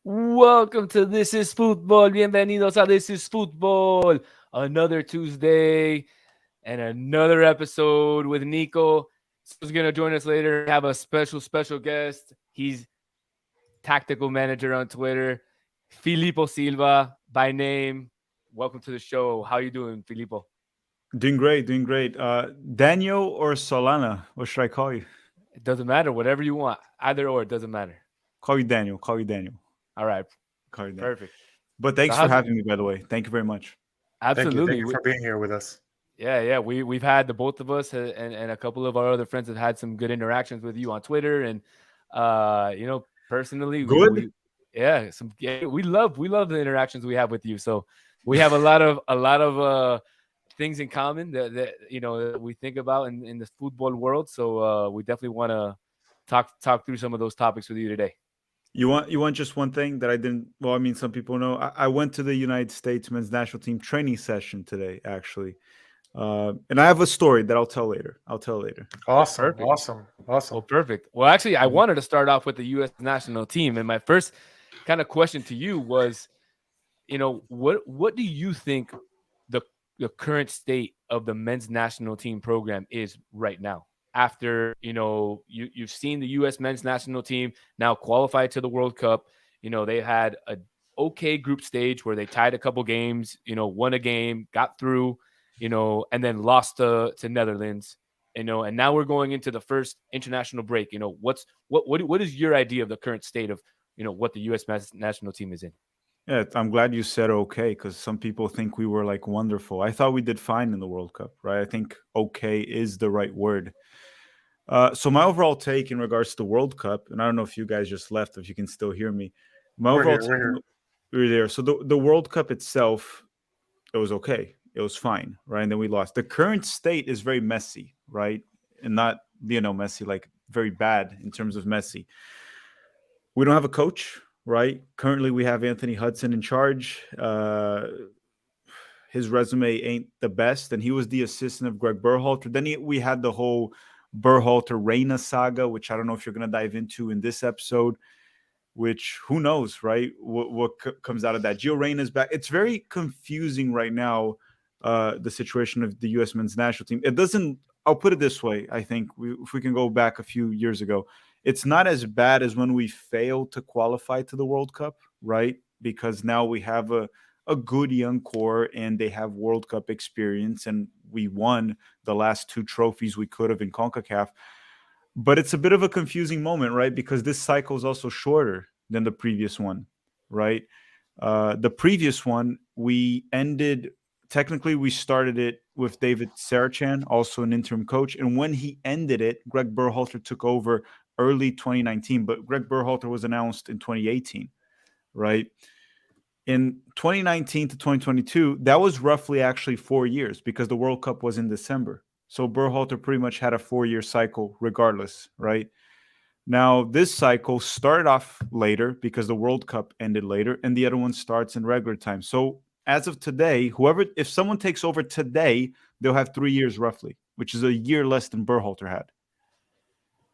Welcome to This is Football. Bienvenidos a This is Football. Another Tuesday and another episode with Nico. He's going to join us later. We have a special guest. He's tactical manager on Twitter, Filippo Silva by name. Welcome to the show. How you doing, Filippo? Doing great, doing great. Daniel or Solana? What should I call you? It doesn't matter. Whatever you want. Either or, it doesn't matter. Call you Daniel. Call you Daniel. All right. Call you Daniel. Perfect. But So thanks for how's it? having me, by the way. Thank you very much. Thank Absolutely. you for being here with us. Yeah. We've had the both of us and a couple of our other friends have had some good interactions with you on Twitter and personally Good. we love the interactions we have with you. So we have a lot of things in common that we think about in the football world. So we definitely want to talk through some of those topics with you today. You want just one thing that I didn't. Well, I mean, some people know. I went to the United States men's national team training session today, actually, and I have a story that I'll tell later. I'll tell later. Awesome, Perfect. awesome, awesome. Well, perfect. Well, actually, I Mhm. wanted to start off with the U.S. national team, and my first kind of question to you was, what do you think the the current state of the men's national team program is right now? After you've seen the U.S. men's national team now qualify to the World Cup. They had a okay group stage where they tied a couple games, won a game, got through, and then lost to Netherlands. And now we're going into the first international break. What is your idea of the current state of what the U.S. national team is in? Yeah, I'm glad you said okay because some people think we were like wonderful. I thought we did fine in the World Cup, right? I think okay is the right word. So my overall take in regards to the World Cup, and I don't know if you guys just left, if you can still hear me. My We're overall here. take, We're here. we were there. So the World Cup itself, it was okay. It was fine, right? And then we lost. The current state is very messy, right? And not Messi, like very bad in terms of Messi. We don't have a coach, right? Currently, we have Anthony Hudson in charge. His resume ain't the best, and he was the assistant of Greg Berhalter. Then we had the whole Berhalter Reina saga, which I don't know if you're going to dive into in this episode. Which who knows, right? What comes out of that? Gio Reyna's back. It's very confusing right now. The situation of the U.S. men's national team. It doesn't. I'll put it this way. I think if we can go back a few years ago, it's not as bad as when we failed to qualify to the World Cup, right? Because now we have a good young core and they have World Cup experience, and we won the last two trophies we could have in CONCACAF. But it's a bit of a confusing moment, right? Because this cycle is also shorter than the previous one, right? The previous one, we ended, technically, we started it with David Sarachan, also an interim coach. And when he ended it, Greg Berhalter took over early 2019, but Greg Berhalter was announced in 2018, right? In 2019 to 2022, that was roughly actually 4 years because the World Cup was in December. So Berhalter pretty much had a 4 year cycle regardless, right? Now, this cycle started off later because the World Cup ended later, and the other one starts in regular time. So, as of today, if someone takes over today, they'll have 3 years roughly, which is a year less than Berhalter had.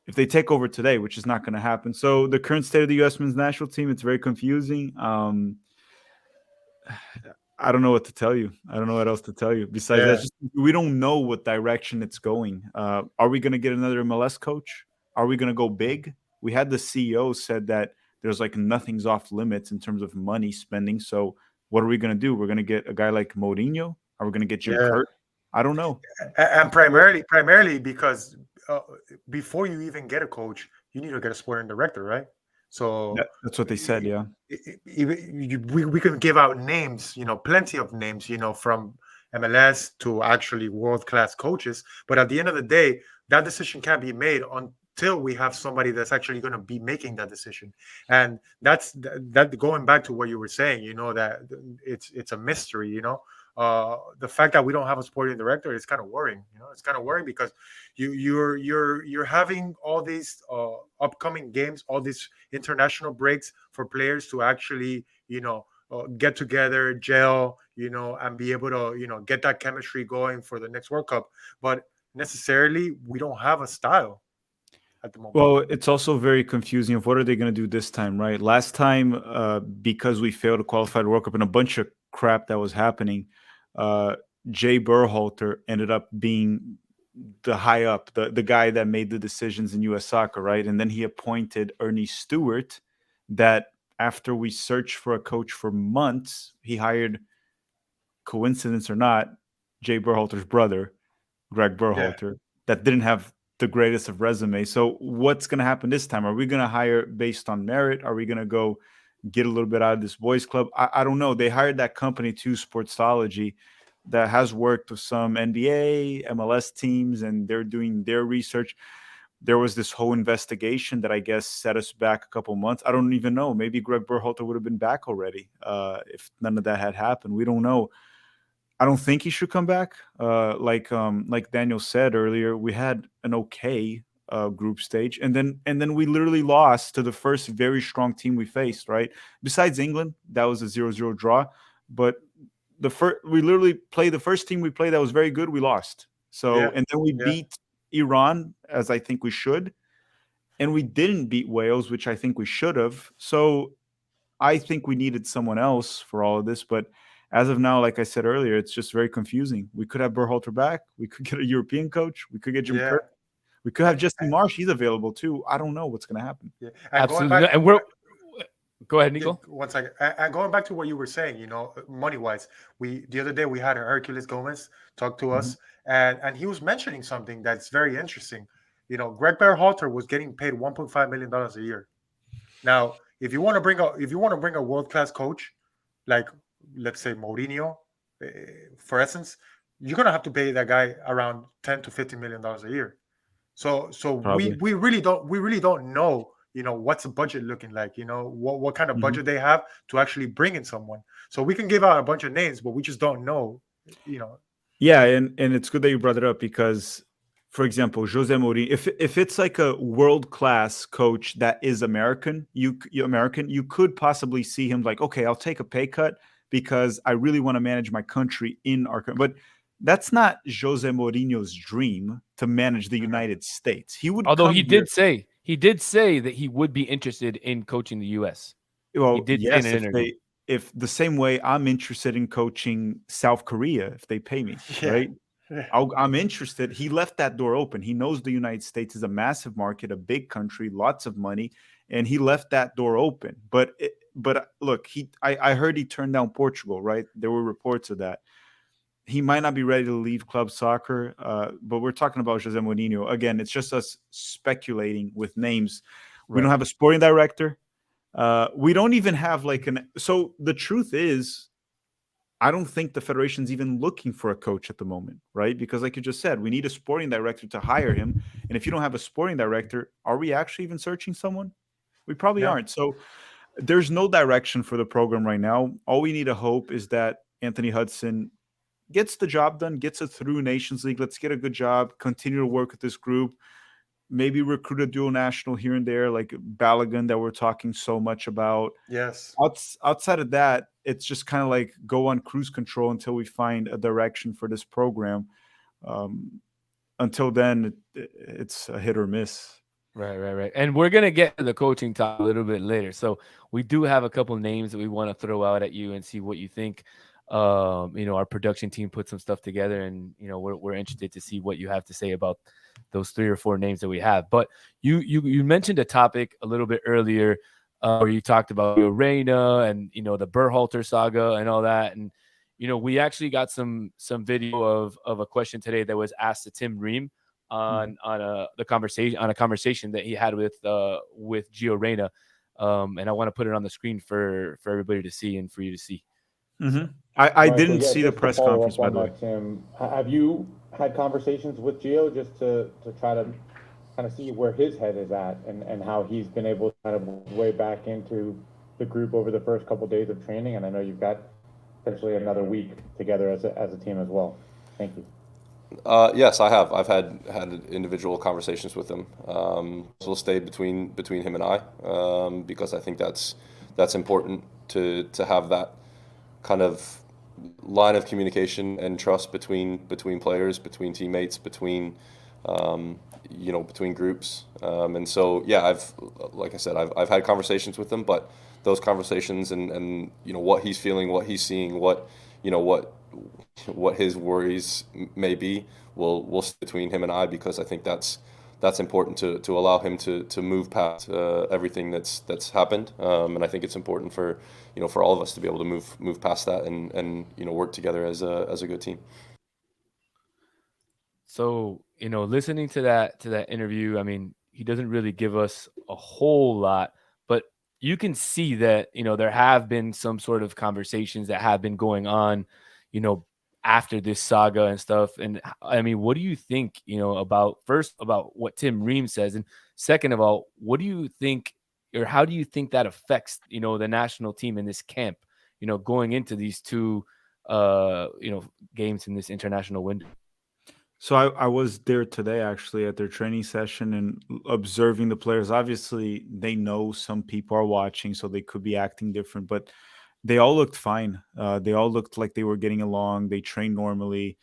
If they take over today, which is not going to happen. So, the current state of the U.S. men's national team, it's very confusing. I don't know what to tell you. I don't know what else to tell you. Besides that, Yeah, just we don't know what direction it's going. Are we going to get another MLS coach? Are we going to go big? We had the CEO said that there's like nothing's off limits in terms of money spending. So what are we going to do? We're going to get a guy like Mourinho? Are we going to get Jim yeah, Kurt? I don't know. and primarily because uh, before you even get a coach, you need to get a sporting director, right? So That's what they said. Yeah. we can give out names, plenty of names, from MLS to actually world class coaches. But at the end of the day, that decision can't be made until we have somebody that's actually going to be making that decision. And that going back to what you were saying, that it's a mystery, the fact that we don't have a sporting director is kind of worrying. It's kind of worrying because you're having all these upcoming games, all these international breaks for players to actually get together, gel, and be able to get that chemistry going for the next World Cup. But necessarily, we don't have a style. at the moment. Well, it's also very confusing of what are they going to do this time, right? Last time, because we failed to qualify to World Cup and a bunch of crap that was happening, uh, Jay Berhalter ended up being the high up, the guy that made the decisions in U.S. soccer, right? And then he appointed Ernie Stewart, that after we searched for a coach for months, he hired, coincidence or not, Jay Berhalter's brother, Greg Yeah, Berhalter, that didn't have the greatest of resumes. So what's going to happen this time? Are we going to hire based on merit? Are we going to go get a little bit out of this boys club? I don't know. They hired that company too, Sportsology, that has worked with some NBA, MLS teams, and they're doing their research. There was this whole investigation that I guess set us back a couple months. I don't even know. Maybe Greg Berhalter would have been back already if none of that had happened. We don't know. I don't think he should come back. Like Daniel said earlier, we had an okay group stage, and then we literally lost to the first very strong team we faced. Right, besides England, that was a 0-0 draw. But we literally played the first team we played that was very good. We lost. So yeah, and then we yeah, beat Iran, as I think we should, and we didn't beat Wales, which I think we should have. So I think we needed someone else for all of this, but as of now, like I said earlier, it's just very confusing. We could have Berhalter back. We could get a European coach. We could get Jim yeah, Kirk. We could have Jesse Marsh. He's available too. I don't know what's going to happen. yeah. And going Absolutely. back, And we're go ahead, yeah, Nico. one second. And going back to what you were saying, money wise, we the other day we had Hercules Gomez talk to Mhm. us, and he was mentioning something that's very interesting. Greg Berhalter was getting paid $1.5 million a year. Now, if you want to bring a world class coach, like let's say Mourinho, eh, for essence, you're gonna have to pay that guy around $10 to $15 million a year. So we Probably. we really don't know, what's the budget looking like, what kind of Mhm. budget they have to actually bring in someone. So we can give out a bunch of names, but we just don't know, you know. Yeah, and it's good that you brought it up because, for example, Jose Mourinho, if it's like a world class coach that is American, you could possibly see him like, okay, I'll take a pay cut because I really want to manage my country in our country. But that's not Jose Mourinho's dream to manage the Mhm. United States. He would Although come here. he did say that he would be interested in coaching the U.S. He Well, did say in yes, an interview. if the same way I'm interested in coaching South Korea if they pay me, Yeah, right? yeah, I'm interested. He left that door open. He knows the United States is a massive market, a big country, lots of money, and he left that door open. But look, I heard he turned down Portugal, right? There were reports of that. He might not be ready to leave club soccer, but we're talking about Jose Mourinho again. It's just us speculating with names. We don't Right. have a sporting director. We don't even have like an. So the truth is, I don't think the federation's even looking for a coach at the moment, right? Because, like you just said, we need a sporting director to hire him. And if you don't have a sporting director, are we actually even searching someone? We probably no, aren't. So there's no direction for the program right now. All we need to hope is that Anthony Hudson gets the job done, gets it through Nations League. Let's get a good job, continue to work with this group, maybe recruit a dual national here and there, like Balogun that we're talking so much about. yes, Outside of that, it's just kind of like go on cruise control until we find a direction for this program. Um, until then, it's a hit or miss. Right. And we're gonna get to the coaching talk a little bit later. So we do have a couple names that we want to throw out at you and see what you think. Our production team put some stuff together, and we're interested to see what you have to say about those 3 or 4 names that we have. But you mentioned a topic a little bit earlier where you talked about Reina and the Berhalter saga and all that, and we actually got some video of a question today that was asked to Tim Ream Mhm. on a conversation that he had with Gio Reyna, and I want to put it on the screen for everybody to see and for you to see. Mhm. I Right. So didn't yeah, see the just to press follow conference, up by on the way. that, Tim, have you had conversations with Gio just to try to kind of see where his head is at and how he's been able to kind of way back into the group over the first couple of days of training? And I know you've got potentially another week together as a team as well. Thank you. Yes, I have. I've had individual conversations with him. Will stay between him and I, because I think that's important to have that kind of line of communication and trust between players, between teammates, between between groups. And so, yeah, like I said, I've had conversations with him, but those conversations and what he's feeling, what he's seeing, what his worries may be, will stay between him and I, because I think that's important to allow him to move past everything that's happened. And I think it's important for all of us to be able to move past that and work together as a good team. So, listening to that interview, I mean, he doesn't really give us a whole lot, but you can see that, there have been some sort of conversations that have been going on, after this saga and stuff. And I mean, what do you think, about what Tim Ream says? And second of all, what do you think, or how do you think that affects, the national team in this camp, going into these two, games in this international window? So I was there today actually at their training session and observing the players. Obviously, they know some people are watching, so they could be acting different, but they all looked fine. They all looked like they were getting along. They trained normally.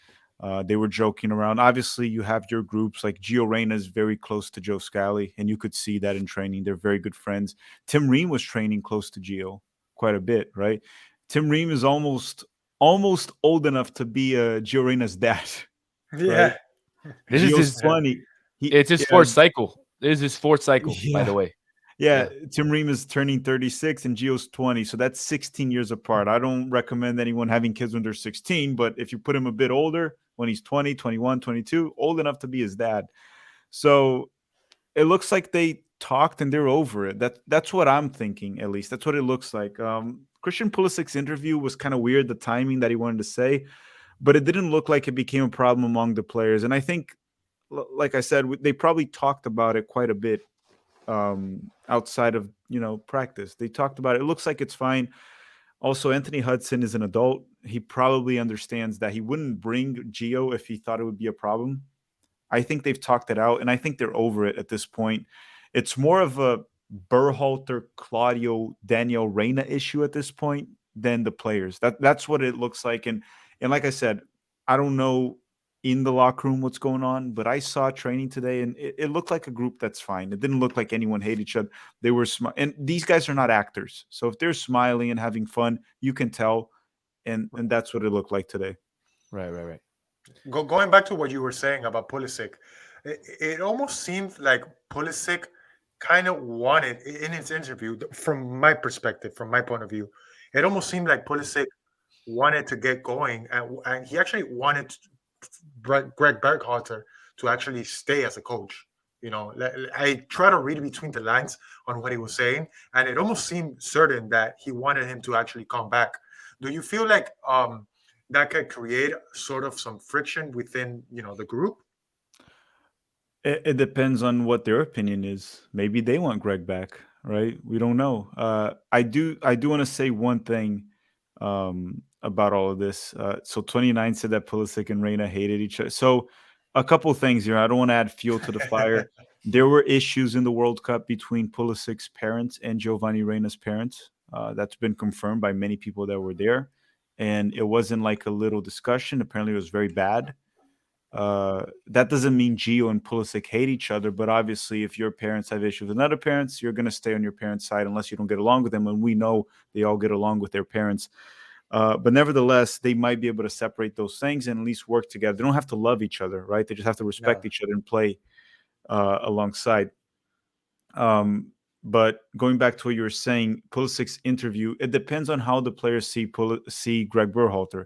They were joking around. Obviously, you have your groups. Like Gio Reyna is very close to Joe Scally, and you could see that in training. They're very good friends. Tim Ream was training close to Gio quite a bit, right? Tim Ream is almost old enough to be Gio Reyna's dad. Yeah. Right? This is Gio's his 20. It's his fourth cycle. This is his fourth cycle, by the way. Yeah, Tim Ream is turning 36 and Gio's 20. So that's 16 years apart. I don't recommend anyone having kids when they're 16, but if you put him a bit older, when he's 20, 21, 22, old enough to be his dad. So it looks like they talked and they're over it. That's what I'm thinking, at least. That's what it looks like. Christian Pulisic's interview was kind of weird, the timing that he wanted to say, but it didn't look like it became a problem among the players. And I think, like I said, they probably talked about it quite a bit outside of practice. They talked about it. It looks like it's fine. Also, Anthony Hudson is an adult. He probably understands that he wouldn't bring Gio if he thought it would be a problem. I think they've talked it out, and I think they're over it at this point. It's more of a Berhalter, Claudio, Daniel Reyna issue at this point than the players. That's what it looks like. And like I said, I don't know in the locker room what's going on, but I saw training today, and it looked like a group that's fine. It didn't look like anyone hated each other. They were and these guys are not actors, so if they're smiling and having fun, you can tell, and that's what it looked like today. Right. Going back to what you were saying about Pulisic, it almost seemed like Pulisic kind of wanted, in his interview, from my perspective, from my point of view, it almost seemed like Pulisic wanted to get going, and he actually wanted Greg Berhalter to actually stay as a coach. I try to read between the lines on what he was saying, and it almost seemed certain that he wanted him to actually come back. Do you feel like that could create sort of some friction within the group? It depends on what their opinion is. Maybe they want Greg back, right? We don't know. I do want to say one thing about all of this. So 29 said that Pulisic and Reyna hated each other. So a couple things here. I don't want to add fuel to the fire. There were issues in the World Cup between Pulisic's parents and Giovanni Reyna's parents. That's been confirmed by many people that were there. And it wasn't like a little discussion. Apparently it was very bad. That doesn't mean Gio and Pulisic hate each other, but obviously if your parents have issues with other parents, you're going to stay on your parents' side unless you don't get along with them, and we know they all get along with their parents. But nevertheless, they might be able to separate those things and at least work together. They don't have to love each other, right? They just have to respect each other and play alongside. But going back to what you were saying, Pulisic's interview, it depends on how the players see Greg Berhalter.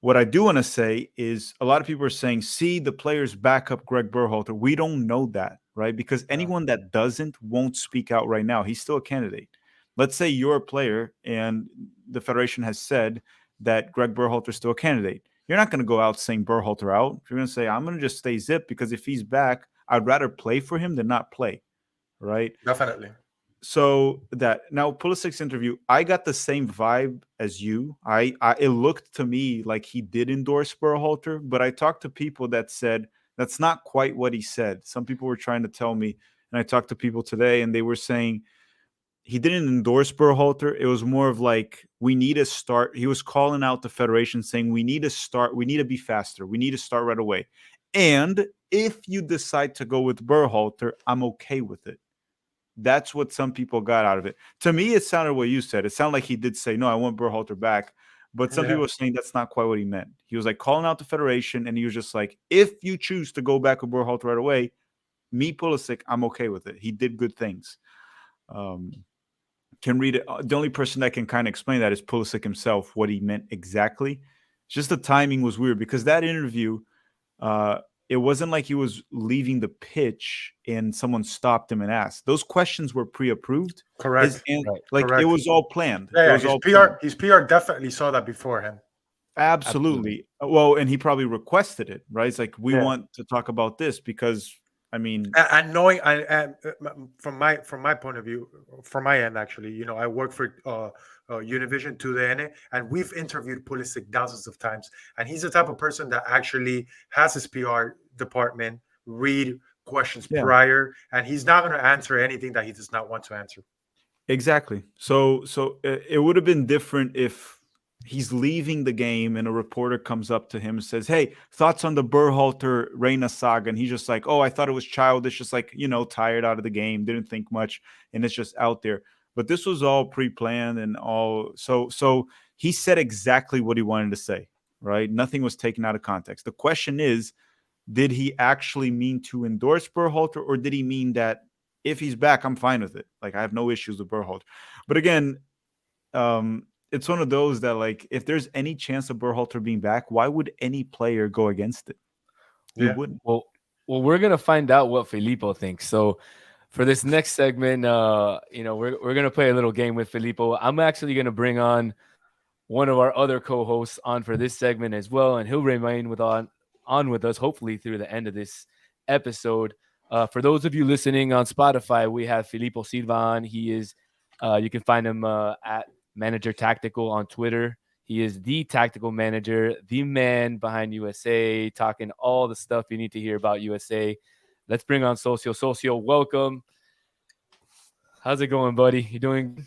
What I do want to say is a lot of people are saying, see, the players back up Greg Berhalter. We don't know that, right? Because anyone that doesn't won't speak out right now. He's still a candidate. Let's say you're a player and the federation has said that Greg Berhalter is still a candidate. You're not going to go out saying Berhalter out. You're going to say, I'm going to just stay zip because if he's back, I'd rather play for him than not play, right? Definitely. So that now Pulisic's interview, I got the same vibe as you. It looked to me like he did endorse Berhalter, but I talked to people that said that's not quite what he said. Some people were trying to tell me, and I talked to people today, and they were saying he didn't endorse Berhalter. It was more of like, we need to start. He was calling out the federation saying, we need to start. We need to be faster. We need to start right away. And if you decide to go with Berhalter, I'm okay with it. That's what some people got out of it. To me, it sounded what you said. It sounded like he did say, no, I want Berhalter back. But some people are saying that's not quite what he meant. He was like calling out the federation, and he was just like, if you choose to go back with Berhalter right away, me, Pulisic, I'm okay with it. He did good things. Can read it. The only person that can kind of explain that is Pulisic himself, what he meant exactly. Just the timing was weird because that interview, it wasn't like he was leaving the pitch and someone stopped him and asked. Those questions were pre-approved. Correct. Correct. It was all planned. Yeah, his PR definitely saw that beforehand. Absolutely. Well, and he probably requested it, right? It's like, we want to talk about this because, I mean, and knowing, and from my point of view, from my end, actually, I work for Univision 2DN, and we've interviewed Pulisic dozens of times, and he's the type of person that actually has his PR department read questions prior, and he's not going to answer anything that he does not want to answer. Exactly. So it would have been different if he's leaving the game and a reporter comes up to him and says, hey, thoughts on the Berhalter Reina saga? And he's just like, oh, I thought it was childish, just like, tired out of the game, didn't think much, and it's just out there. But this was all pre-planned and all. So he said exactly what he wanted to say, right? Nothing was taken out of context. The question is, did he actually mean to endorse Berhalter, or did he mean that if he's back, I'm fine with it? Like, I have no issues with Berhalter. But again, it's one of those that, like, if there's any chance of Berhalter being back, why would any player go against it? You wouldn't. Well, we're gonna find out what Filippo thinks. So for this next segment, we're gonna play a little game with Filippo. I'm actually gonna bring on one of our other co-hosts on for this segment as well, and he'll remain on with us hopefully through the end of this episode. For those of you listening on Spotify, we have Filippo Silva on. He is, you can find him at Manager Tactical on Twitter. He is the tactical manager, the man behind USA, talking all the stuff you need to hear about USA. Let's bring on Socio. Socio, welcome. How's it going, buddy? You doing?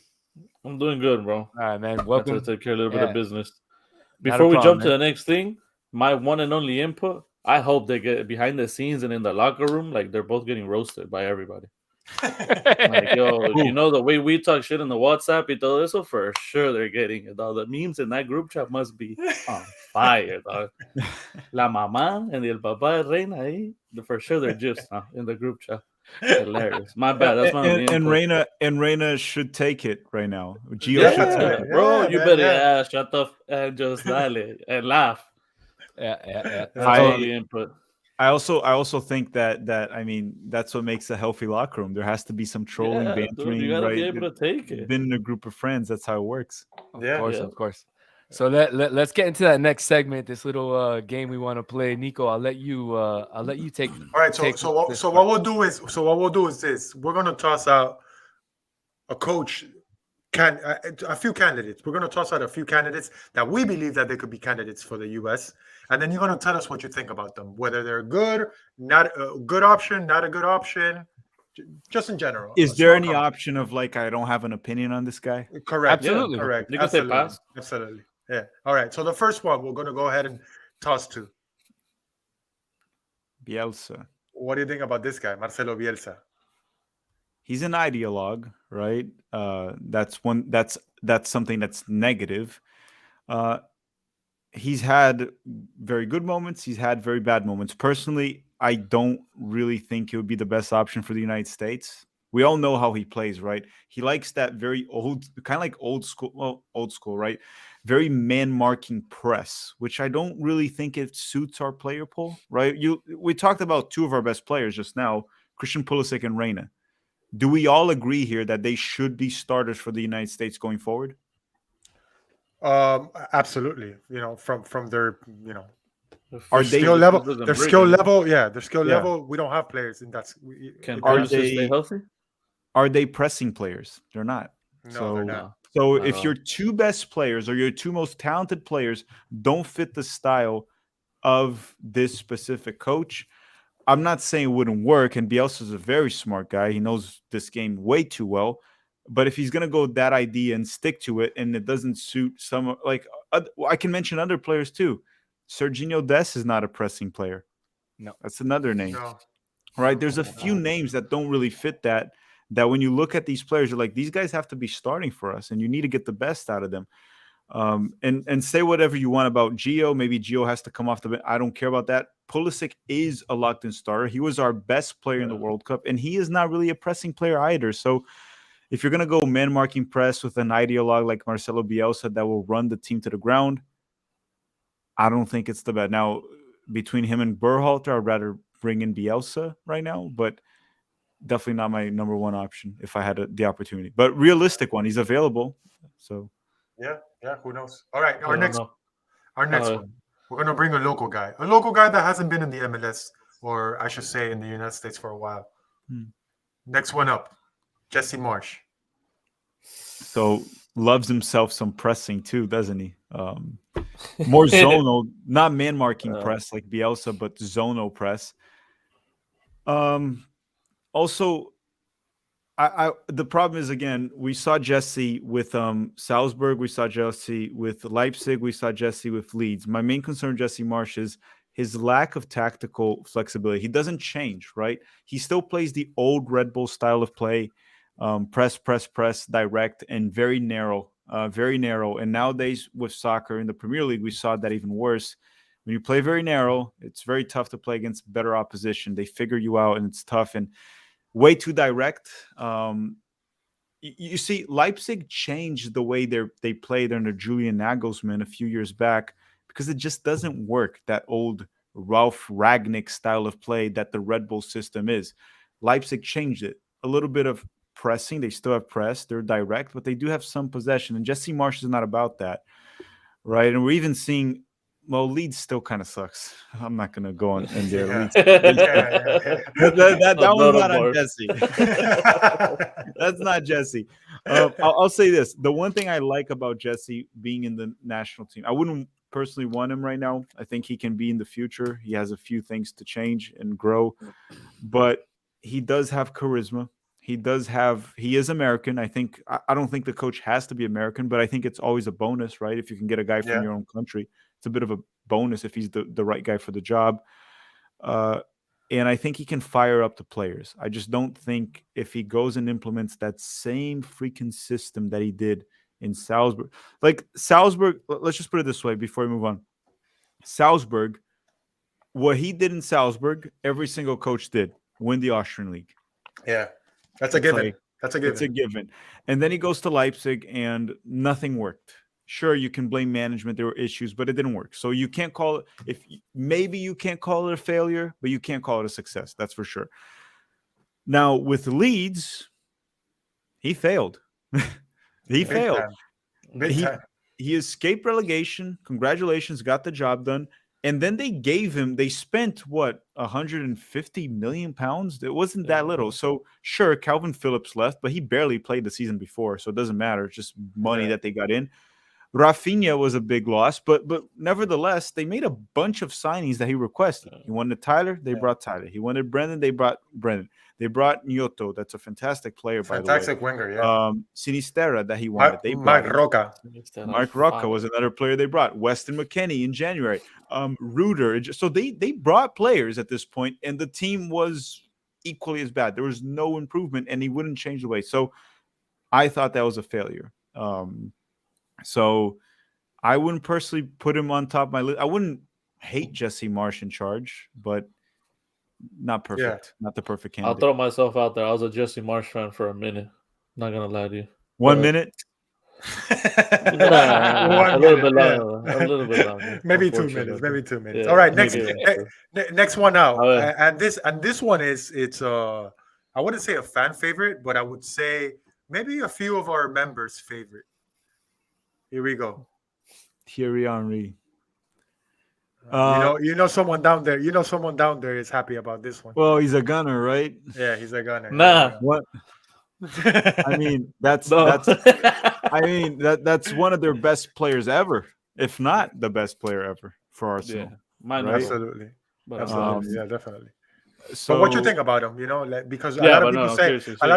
I'm doing good, bro. All right, man. Welcome. To take care of a little bit of business. Not Before a we problem, jump to the next thing, my one and only input, I hope they get behind the scenes and in the locker room, like they're both getting roasted by everybody. Like, yo, the way we talk shit in the WhatsApp y todo eso, for sure they're getting it, dog. The memes in that group chat must be on fire, dog. La mamá and el papá de Reina ahí, for sure they're just in the group chat. Hilarious. My bad. That's my and Reina should take it right now. Gio should take it. Bro, you better shut up and just dale and laugh. Yeah. Input. I also think that I mean, that's what makes a healthy locker room. There has to be some trolling, bantering. Dude, you gotta right? be able to take it. Been in a group of friends. That's how it works. Of course. So let's get into that next segment. This little game we want to play. Nico, I'll let you take. All right. So what we'll do is this. We're gonna toss out a coach. A few candidates. We're going to toss out a few candidates that we believe that they could be candidates for the U.S. And then you're going to tell us what you think about them, whether they're good, not a good option, not a good option, just in general. Is there any option of like, I don't have an opinion on this guy? Correct. Absolutely. Yeah, correct. You can say pass. Absolutely. Yeah. All right. So the first one we're going to go ahead and toss to. Bielsa. What do you think about this guy, Marcelo Bielsa? He's an ideologue, right? That's something that's negative. He's had very good moments. He's had very bad moments. Personally, I don't really think it would be the best option for the United States. We all know how he plays, right? He likes that very old, kind of like old school, right? Very man-marking press, which I don't really think it suits our player pool, right? We talked about two of our best players just now, Christian Pulisic and Reina. Do we all agree here that they should be starters for the United States going forward? Absolutely. From their, are they skill level, their skill level. Yeah, their skill level. We don't have players in that. Are they stay healthy? Are they pressing players? They're not. No, they're not. So if your two best players or your two most talented players don't fit the style of this specific coach, I'm not saying it wouldn't work, and Bielsa's a very smart guy. He knows this game way too well. But if he's going to go with that idea and stick to it, and it doesn't suit some, like, I can mention other players too. Serginho Dest is not a pressing player. No. That's another name. No. Right? There's a few names that don't really fit that when you look at these players, you're like, these guys have to be starting for us, and you need to get the best out of them. And say whatever you want about Gio. Maybe Gio has to come off the bench. I don't care about that. Pulisic is a locked-in starter. He was our best player in the World Cup, and he is not really a pressing player either. So if you're going to go man-marking press with an ideologue like Marcelo Bielsa that will run the team to the ground, I don't think it's the best. Now, between him and Berhalter, I'd rather bring in Bielsa right now, but definitely not my number one option if I had the opportunity. But realistic one, he's available. So Yeah, who knows? All right, I our don't next know. one. We're gonna bring a local guy that hasn't been in the MLS, or I should say in the United States for a while. Next one up, Jesse Marsh. So loves himself some pressing too, doesn't he? More zonal, not man marking press like Bielsa, but zonal press. Also, the problem is, again, we saw Jesse with Salzburg, we saw Jesse with Leipzig, we saw Jesse with Leeds. My main concern with Jesse Marsh is his lack of tactical flexibility. He doesn't change, right? He still plays the old Red Bull style of play, press, direct, and very narrow. And nowadays with soccer in the Premier League, we saw that even worse. When you play very narrow, it's very tough to play against better opposition. They figure you out, and it's tough. And way too direct. You see, Leipzig changed the way they played under Julian Nagelsmann a few years back because it just doesn't work, that old Ralf Rangnick style of play that the Red Bull system is. Leipzig changed it. A little bit of pressing. They still have press. They're direct, but they do have some possession. And Jesse Marsh is not about that, right? And we're even seeing, well, Leeds still kind of sucks. I'm not going to go on in there. Yeah. Leeds. Yeah. That one's not on Jesse. That's not Jesse. I'll say this. The one thing I like about Jesse being in the national team, I wouldn't personally want him right now. I think he can be in the future. He has a few things to change and grow, but he does have charisma. He is American. I don't think the coach has to be American, but I think it's always a bonus, right? If you can get a guy from your own country, it's a bit of a bonus if he's the right guy for the job. And I think he can fire up the players. I just don't think if he goes and implements that same freaking system that he did in Salzburg. Like Salzburg, let's just put it this way before we move on. Salzburg, what he did in Salzburg, every single coach did, win the Austrian league. Yeah, that's a given. That's a given. It's a given. And then he goes to Leipzig and nothing worked. Sure, you can blame management. There were issues, but it didn't work. So you can't call it, maybe you can't call it a failure, but you can't call it a success. That's for sure. Now with Leeds, he failed. He failed. Big time. He escaped relegation. Congratulations, got the job done. And then they spent what, 150 million pounds? It wasn't that little. So sure, Calvin Phillips left, but he barely played the season before. So it doesn't matter. It's just money that they got in. Rafinha was a big loss, but nevertheless, they made a bunch of signings that he requested. He wanted Tyler, they brought Tyler. He wanted Brendan, they brought Brendan. They brought Nyoto, that's a fantastic player, by the way. Fantastic winger, yeah. Sinistera that he wanted. They brought Mark Roca. Mark Roca was another player they brought. Weston McKennie in January. Reuter. So they brought players at this point, and the team was equally as bad. There was no improvement, and he wouldn't change the way. So I thought that was a failure. So I wouldn't personally put him on top of my list. I wouldn't hate Jesse Marsh in charge, but not perfect. Not the perfect candidate. I'll throw myself out there. I was a Jesse Marsh fan for a minute. Not gonna lie to you. 1 minute. A little bit longer. Maybe 2 minutes. Maybe 2 minutes. Yeah, all right, next one out. And this one it's I wouldn't say a fan favorite, but I would say maybe a few of our members' favorite. Here we go. Thierry Henry. You know someone down there. You know someone down there is happy about this one. Well, he's a gunner, right? Yeah, he's a gunner. Nah. What? I mean, that's one of their best players ever, if not the best player ever for Arsenal. Yeah, right? Absolutely. Yeah, definitely. So, but what you think about him? You know, because a lot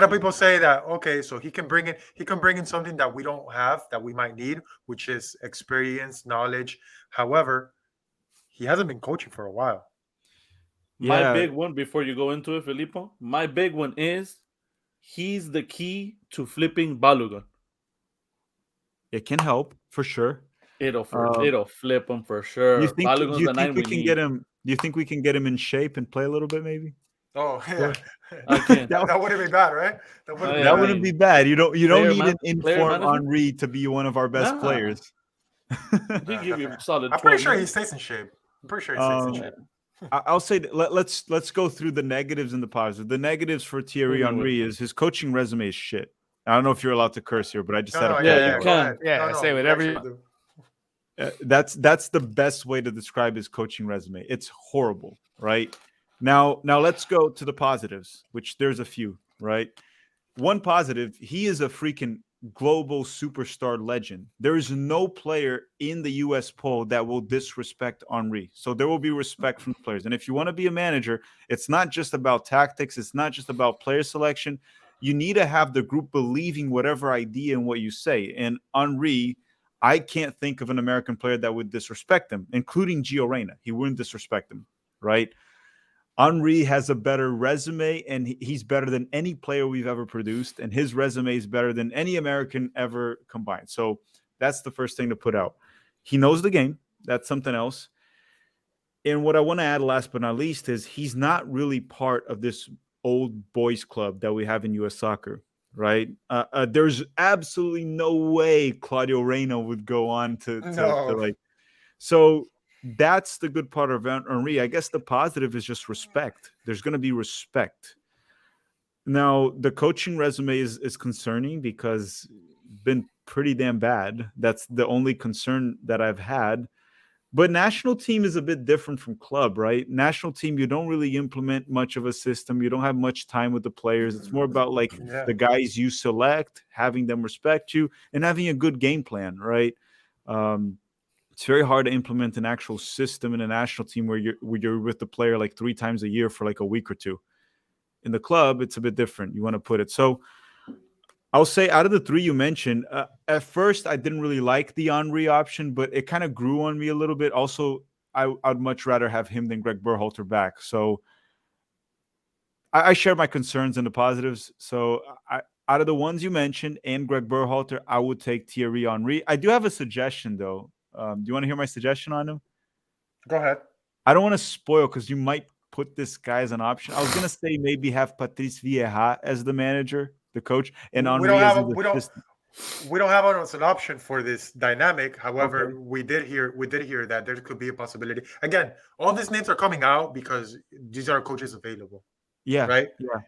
of people say that okay, so he can bring in something that we don't have that we might need, which is experience, knowledge. However, he hasn't been coaching for a while. My Yeah. big one, before you go into it, Filippo, my big one is he's the key to flipping Balogun. It can help for sure. It'll Um, flip him for Do sure. you think? Do Balogun's you the think 9 we we can need. get him? Do you think we can get him in shape and play a little bit, maybe? Oh yeah, I can't. that wouldn't be bad, right? That wouldn't be I That bad. wouldn't be mean, bad. You don't player need man- an player informed management? Henri to be one of our best Nah. players. He give you Definitely. solid. I'm 12 pretty sure he minutes. stays in shape. I'm pretty sure he stays in Um, shape. I'll say that let's go through the negatives and the positives. The negatives for Thierry Moving with Henry is his coaching resume is shit. I don't know if you're allowed to curse here, but I just No, had no, to Yeah, call you you out. go can. ahead. Yeah, no, say we whatever actually you- do. That's the best way to describe his coaching resume. It's horrible, right? Now let's go to the positives, which there's a few, right? One positive, he is a freaking global superstar legend. There is no player in the US poll that will disrespect Henri. So there will be respect from the players. And if you want to be a manager, it's not just about tactics, it's not just about player selection. You need to have the group believing whatever idea and what you say. And Henri, I can't think of an American player that would disrespect him, including Gio Reyna. He wouldn't disrespect him, right? Henri has a better resume, and he's better than any player we've ever produced, and his resume is better than any American ever combined. So that's the first thing to put out. He knows the game. That's something else. And what I want to add, last but not least, is he's not really part of this old boys club that we have in U.S. soccer, right? There's absolutely no way Claudio Reyna would go on to No. like. So that's the good part of Henri. I guess the positive is just respect. There's going to be respect. Now, the coaching resume is concerning because it's been pretty damn bad. That's the only concern that I've had. But national team is a bit different from club, right? National team, you don't really implement much of a system. You don't have much time with the players. It's more about like Yeah. the guys you select, having them respect you, and having a good game plan, right? It's very hard to implement an actual system in a national team where you're with the player like 3 times a year for like a week or two. In the club, it's a bit different. You want to put it. So I'll say out of the 3 you mentioned, at first I didn't really like the Henri option, but it kind of grew on me a little bit. Also, I'd much rather have him than Greg Berhalter back. So I share my concerns and the positives. So out of the ones you mentioned and Greg Berhalter, I would take Thierry Henry. I do have a suggestion though. Do you want to hear my suggestion on him? Go ahead. I don't want to spoil because you might put this guy as an option. I was going to say maybe have Patrice Vieira as the manager, the coach, and we Henry don't as have the assistant. we don't have it as an option for this dynamic. However, Okay. we did hear that there could be a possibility. Again, all these names are coming out because these are coaches available. Yeah. Right. Yeah.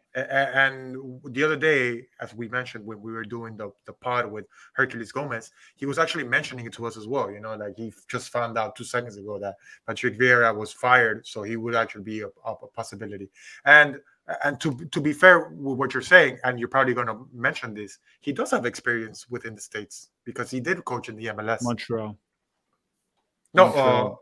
And the other day, as we mentioned when we were doing the pod with Hercules Gomez, he was actually mentioning it to us as well. You know, like he just found out 2 seconds ago that Patrick Vieira was fired, so he would actually be a possibility. And to be fair with what you're saying, and you're probably going to mention this, he does have experience within the States because he did coach in the MLS. Montreal. No, Montreal.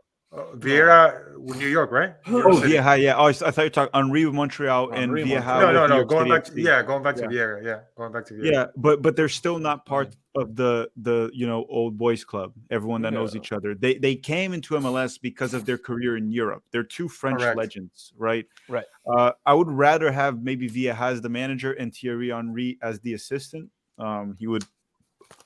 Vieira, New York, right? New York Oh, City. Vieira, yeah. Oh, I thought you were talking Henry with Montreal and Henry, Vieira Montreal. with New No. York Going City back, FC. going back to Yeah. Vieira. Yeah, going back to Vieira. Yeah, but they're still not part of the old boys club. Everyone that knows Yeah. each other. They came into MLS because of their career in Europe. They're 2 French Correct. legends, right? Right. I would rather have maybe Vieira as the manager and Thierry Henry as the assistant. He would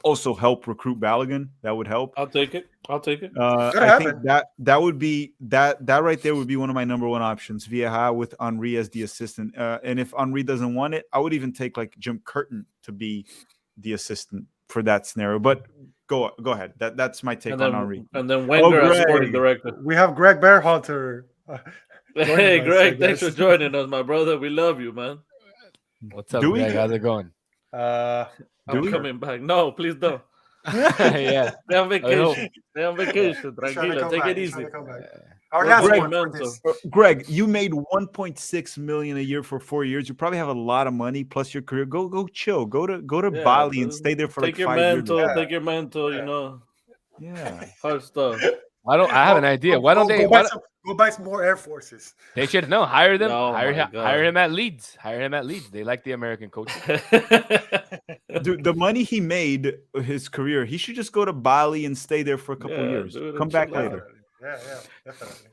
also help recruit Balogun. That would help. I'll take it. Could I think happen. that would be that right there would be one of my number 1 options. Vieira with Henry as the assistant. And if Henry doesn't want it, I would even take like Jim Curtin to be the assistant for that scenario. But go ahead. That's my take And on then, Henry. and then Wenger as Greg. sporting director. We have Greg Berhalter. Hey, us, Greg, I thanks for guess. joining us, my brother. We love you, man. What's up, Do we? Greg? How's it going? Uh, Do I'm we? coming back. No, please don't. Yeah. Stay on hope. vacation. Stay on vacation. he's trying to Tranquila. come Take back, it he's easy. trying to come back. Our We're last Greg, one for mental. this. Greg, you made 1.6 million a year for 4 years. You probably have a lot of money plus your career. Go chill. Go to Yeah, Bali and dude. stay there for Take like your 5 years. mental. Yeah. Take your mental. Yeah. You know, Yeah. hard stuff. I have an idea. Why don't they? Go buy some more Air Forces? They should hire them. Oh hire my God. him at Leeds. Hire him at Leeds. They like the American coaches. Dude, the money he made his career, he should just go to Bali and stay there for a couple Yeah, years. dude, Come and back chill out. later. Yeah, definitely.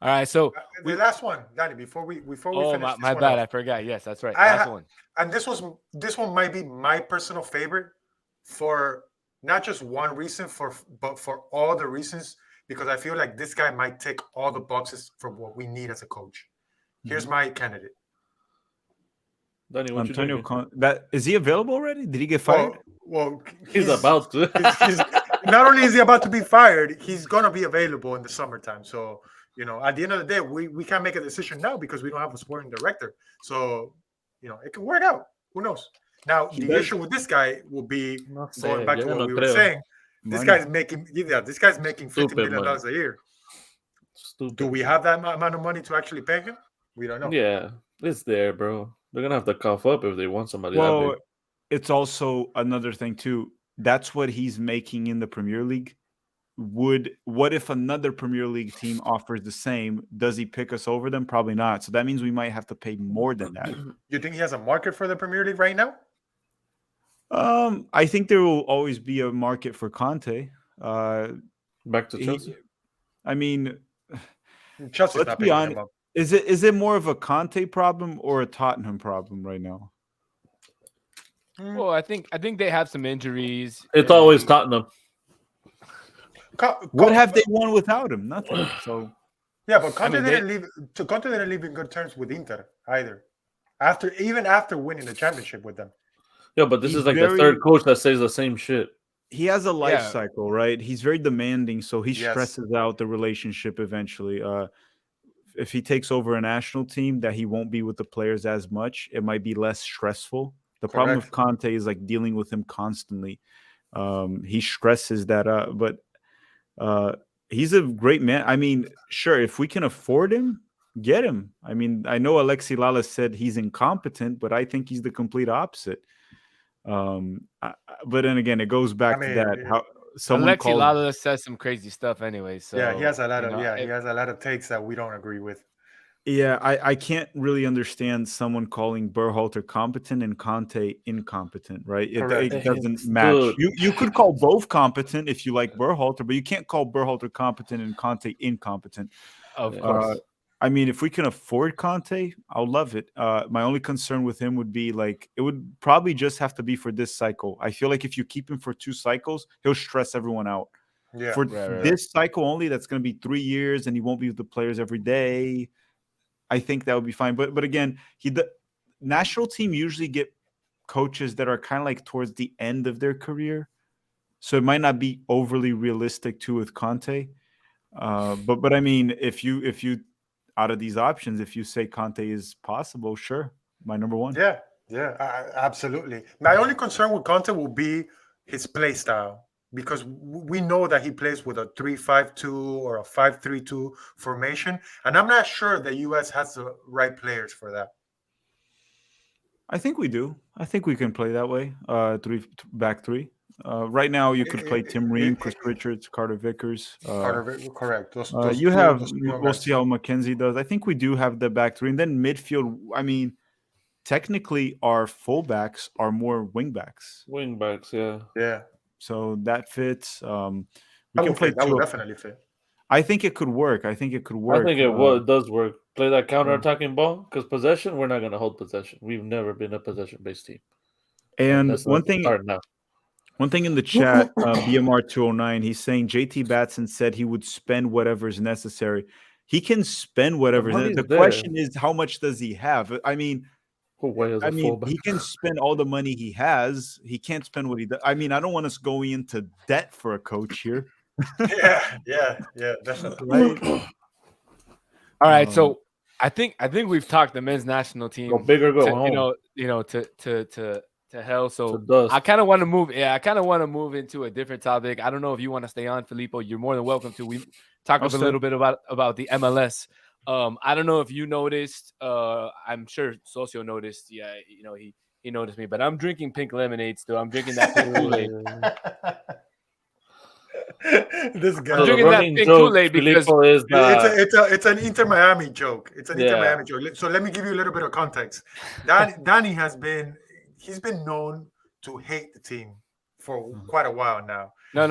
All right, so The last one, Danny. Before we oh finish my, this my one bad, off, I forgot. Yes, that's right. I Last ha- one. and this one might be my personal favorite for not just one reason, but for all the reasons, because I feel like this guy might tick all the boxes for what we need as a coach. Here's my candidate. Danny, what you Antonio drinking? that is he available already? Did he get fired? Well, He's about to. he's not only is he about to be fired, he's gonna be available in the summertime. So, at the end of the day, we can't make a decision now because we don't have a sporting director. So, it can work out. Who knows? Now, the issue with this guy will be No sé, going back to yo what no we were creo. saying. This Money. guy's making $50 Stupid million money. a year. Stupid. Do we have that amount of money to actually pay him? We don't know. Yeah, it's there, bro. They're gonna have to cough up if they want somebody that Well, big. it's also another thing too. That's what he's making in the Premier League. What if another Premier League team offers the same? Does he pick us over them? Probably not. So that means we might have to pay more than that. You think he has a market for the Premier League right now? I think there will always be a market for Conte. Back to Chelsea. I mean, Chelsea's let's not be picking honest. him up. Is it more of a Conte problem or a Tottenham problem right now? Well, I think they have some injuries. It's always Tottenham. What have they won without him? Nothing. So Yeah, but Conte mean, didn't leave in good terms with Inter either. Even after winning the championship with them. Yeah, but this He's is like the very- third coach that says the same shit. he has a life Yeah. cycle, right? He's very demanding, so he Yes. stresses out the relationship eventually. If he takes over a national team, that he won't be with the players as much. It might be less stressful. The problem with Correct. Conte is like dealing with him constantly. He stresses that up, but he's a great man. I mean, sure, if we can afford him, get him. I mean, I know Alexi Lala said he's incompetent, but I think he's the complete opposite. But then again, it goes back to that. How someone Alexi called, Lala says some crazy stuff anyway. So Yeah, he has a lot of it- he has a lot of takes that we don't agree with. yeah, I can't really understand someone calling Berhalter competent and Conte incompetent, right? Correct. It doesn't It's match. good. You could call both competent if you like Berhalter, but you can't call Berhalter competent and Conte incompetent. of Uh, course. I mean, if we can afford Conte, I'll love it. My only concern with him would be like it would probably just have to be for this cycle. I feel like if you keep him for 2 cycles, he'll stress everyone out. Yeah. For Right. this cycle only, that's going to be 3 years, and he won't be with the players every day. I think that would be fine. But again, the national team usually get coaches that are kind of like towards the end of their career, so it might not be overly realistic too with Conte. But I mean, if you out of these options, if you say Conte is possible, sure, my number one. Yeah, absolutely. My only concern with Conte will be his play style, because we know that he plays with a 3-5-2 or a 5-3-2 formation, and I'm not sure the US has the right players for that. I think we do. I think we can play that way. Back three. Right now, you could play Tim Ream, Chris Richards, Carter Vickers. Correct. You have. We'll see how McKenzie does. I think we do have the back three, and then midfield. I mean, technically, our fullbacks are more wingbacks, Wingbacks, yeah. Yeah, so that fits. We that can play would two. definitely fit. I think it could work. I think it does work. Play that counter-attacking ball, because possession, we're not going to hold possession. We've never been a possession-based team. And That's one the thing. start now. One thing in the chat, BMR209, he's saying JT Batson said he would spend whatever is necessary. He can spend whatever. money's The there. question is, how much does he have? I mean, Fullback. he can spend all the money he has. He can't spend what he does. I mean, I don't want us going into debt for a coach here. Yeah, definitely. Right? All right, so I think we've talked the men's national team. Go big or go to, home. to hell. So To dust. I kind of want to move. Yeah, I kind of want to move into a different topic. I don't know if you want to stay on, Filippo. You're more than welcome to. We talked a little bit about the MLS. I don't know if you noticed. I'm sure Socio noticed. Yeah, he noticed me. But I'm drinking pink lemonade still. I'm drinking that pink Kool-Aid. This guy. I'm drinking that pink Kool-Aid because Filippo is it's an Inter Miami joke. It's an Inter Miami joke. So let me give you a little bit of context. Danny he's been known to hate the team for quite a while now. no.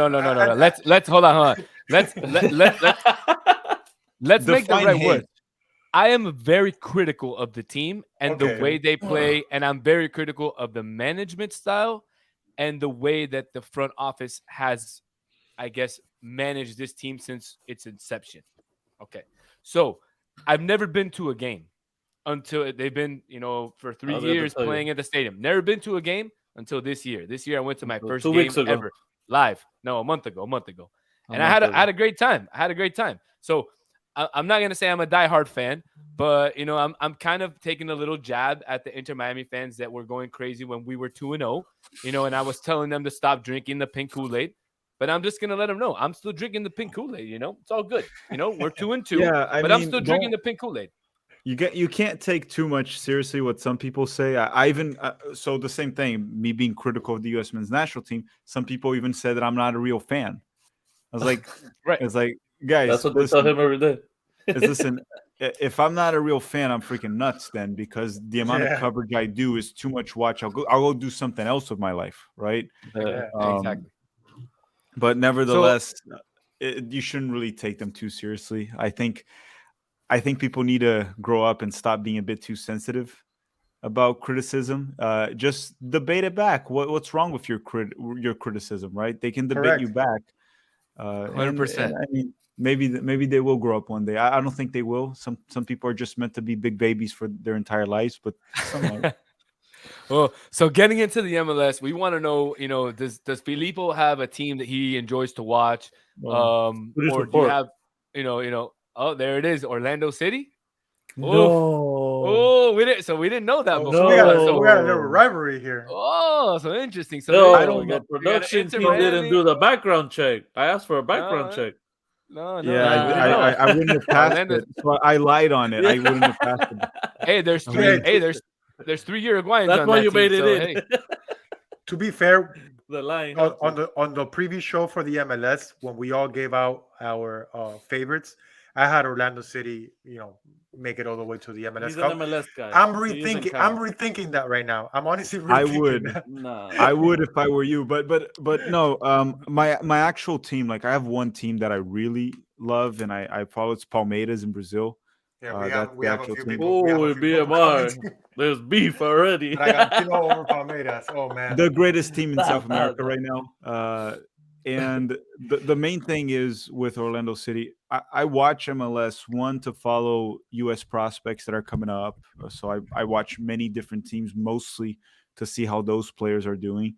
Let's hold on. Let's let's make the define right hate. word. I am very critical of the team and the Okay. way they play, and I'm very critical of the management style and the way that the front office has, I guess, managed this team since its inception. Okay. So I've never been to a game until they've been, for 3 I was going to years tell you. playing at the stadium. Never been to a game until this year. This year I went to my Until first 2 game weeks ago. ever live. No, a month ago. A And I month had ago. a great time. So I'm not gonna say I'm a diehard fan, but I'm kind of taking a little jab at the Inter Miami fans that were going crazy when we were 2-0, and I was telling them to stop drinking the pink Kool-Aid. But I'm just gonna let them know I'm still drinking the pink Kool-Aid. It's all good. We're 2-2. Yeah, I but I'm mean, still drinking don't the pink Kool-Aid. you can't take too much seriously what some people say. I even so the same thing. Me being critical of the U.S. men's national team. Some people even said that I'm not a real fan. I was like, Right. it's like, guys, That's what they tell him every day. listen. If I'm not a real fan, I'm freaking nuts then, because the amount of Yeah. coverage I do is too much watch. I'll go do something else with my life, right? Yeah. Exactly. But nevertheless, you shouldn't really take them too seriously. I think people need to grow up and stop being a bit too sensitive about criticism. Just debate it back. What's wrong with your criticism, right? They can debate you back. 100%. And I mean, maybe they will grow up one day. I don't think they will. Some people are just meant to be big babies for their entire lives, but some might. Well, so getting into the MLS, we want to know, does Filippo have a team that he enjoys to watch? Well, who does Or do you support? have, oh, there it is, Orlando City? No. We didn't know that Oh, before. so we got a No. little rivalry here. Oh, so interesting. So No, I don't we the got production Inter team didn't Miami. do the background check. I asked for a background No, check. No, Yeah, we didn't know. I wouldn't have passed Orlando- it. So I lied on it. I wouldn't have passed it. Hey, there's I three. mean- Hey, there's 3 Uruguayans That's on why that you team, made it so, in. hey. To be fair, The line. on the previous show for the MLS, when we all gave out our favorites, I had Orlando City, make it all the way to the MLS He's Cup. an MLS guy. I'm He doesn't rethinking. count. I'm rethinking that right now. I'm honestly I rethinking. would. that. Nah. I would if I were you, but no. My actual team, like I have one team that I really love, and I follow. It's Palmeiras in Brazil. Yeah, That's we the have a actual few team. people. we have Oh, a few people BMR. commenting. There's beef already. Bragantino over Palmeiras. Oh man. The greatest team in South America right now. And the main thing is with Orlando City, I watch MLS one to follow U.S. prospects that are coming up. So I watch many different teams, mostly to see how those players are doing.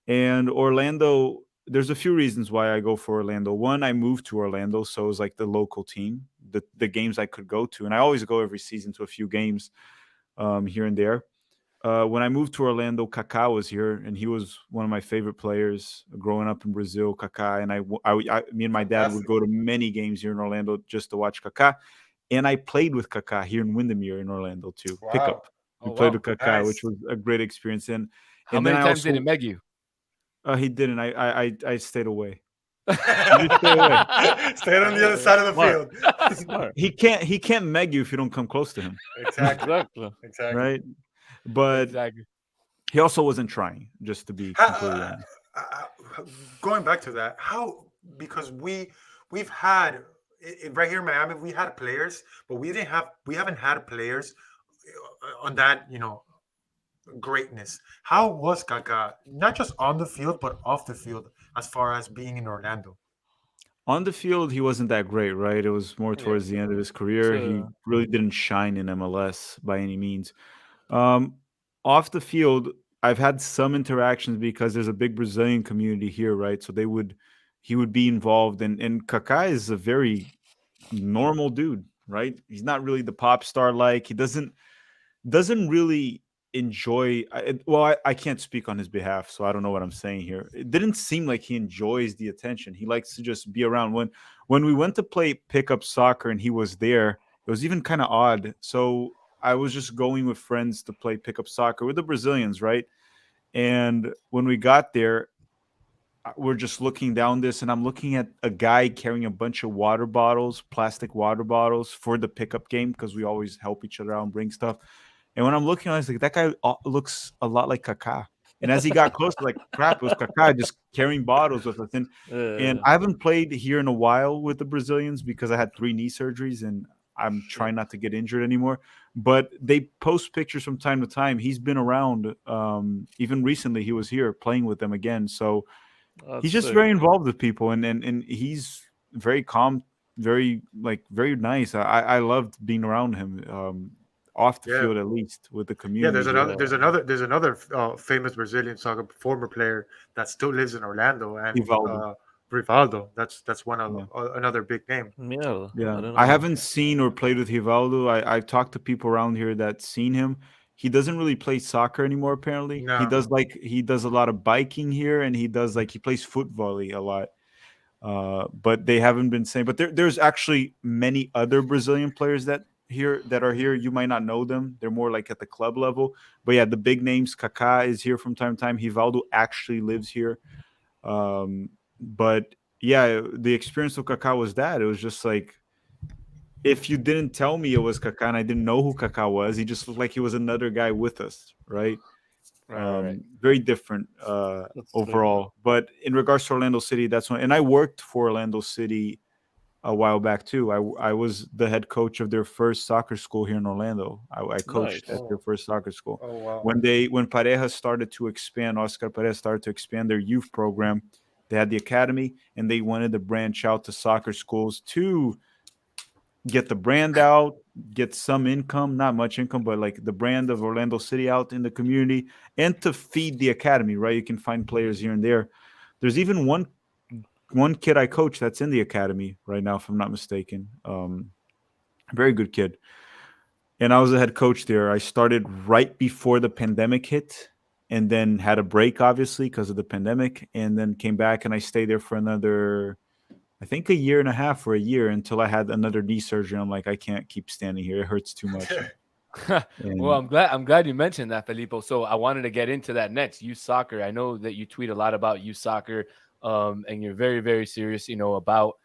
And Orlando, there's a few reasons why I go for Orlando. One, I moved to Orlando, so it was like the local team, the games I could go to. And I always go every season to a few games here and there. When I moved to Orlando, Kaka was here, and he was one of my favorite players growing up in Brazil. Kaka and me and my dad would go to many games here in Orlando just to watch Kaka, and I played with Kaka here in Windermere in Orlando too. Wow. Pickup. Oh, We played wow. with Kaka, Nice. which was a great experience. And How and many then I times did also- it meg you? He didn't. I stayed away. Stay on the other side of the Smart. field. Smart. He can't meg you if you don't come close to him, Exactly. Exactly. Exactly. right? But Exactly. he also wasn't trying. Just to be completely honest. Going back to that, how, because we've had right here in Miami, we had players, but we haven't had players on that greatness. How was Kaka, not just on the field but off the field, as far as being in Orlando? On the field, he wasn't that great, right? It was more towards the end of his career. He Sure. really didn't shine in MLS by any means. Off the field, I've had some interactions because there's a big Brazilian community here, right? So he would be involved, and Kaká is a very normal dude, right? He's not really the pop star like. He doesn't really enjoy. I can't speak on his behalf, so I don't know what I'm saying here. It didn't seem like he enjoys the attention. He likes to just be around. When we went to play pickup soccer and he was there, it was even kind of odd. So I was just going with friends to play pickup soccer with the Brazilians, right? And when we got there, we're just looking down this, and I'm looking at a guy carrying a bunch of water bottles, plastic water bottles, for the pickup game, because we always help each other out and bring stuff. And when I'm looking, I was like, that guy looks a lot like Kaká. And as he got closer, like crap, it was Kaka just carrying bottles with us. And I haven't played here in a while with the Brazilians because I had 3 knee surgeries and I'm trying not to get injured anymore. But they post pictures from time to time. He's been around. Even recently, he was here playing with them again. So he's just very involved with people, and he's very calm, very nice. I loved being around him. Off the Yeah. field, at least with the Yeah, community. there's another famous Brazilian soccer former player that still lives in Orlando, and Rivaldo. Rivaldo. That's one of Yeah. another big name. Yeah, Yeah, I haven't seen or played with Rivaldo. I've talked to people around here that seen him. He doesn't really play soccer anymore. Apparently, he No. does a lot of biking here, and he plays foot volley a lot. But they haven't been saying. But there's actually many other Brazilian players that are here. You might not know them. They're more like at the club level. But yeah, the big names. Kaka is here from time to time. Rivaldo actually lives here. But yeah, the experience of Kaka was that. It was just like, if you didn't tell me it was Kaka and I didn't know who Kaka was, he just looked like he was another guy with us, right? Right. Very different overall. But in regards to Orlando City, that's when, and I worked for Orlando City a while back too. I was the head coach of their first soccer school here in Orlando. I coached Nice. at their first soccer school. Oh wow. When Pareja started to expand, Oscar Pareja started to expand their youth program. They had the academy, and they wanted to branch out to soccer schools to get the brand out, get some income, not much income, but like the brand of Orlando City out in the community, and to feed the academy, right? You can find players here and there. There's even one kid I coach that's in the academy right now, if I'm not mistaken. Very good kid. And I was the head coach there. I started right before the pandemic hit, and then had a break, obviously, because of the pandemic, and then came back, and I stayed there for another, I think, a year and a half or a year, until I had another knee surgery. I'm like, I can't keep standing here. It hurts too much. Well, I'm glad you mentioned that, Filippo. So I wanted to get into that next. Youth soccer. I know that you tweet a lot about youth soccer, and you're very, very serious, about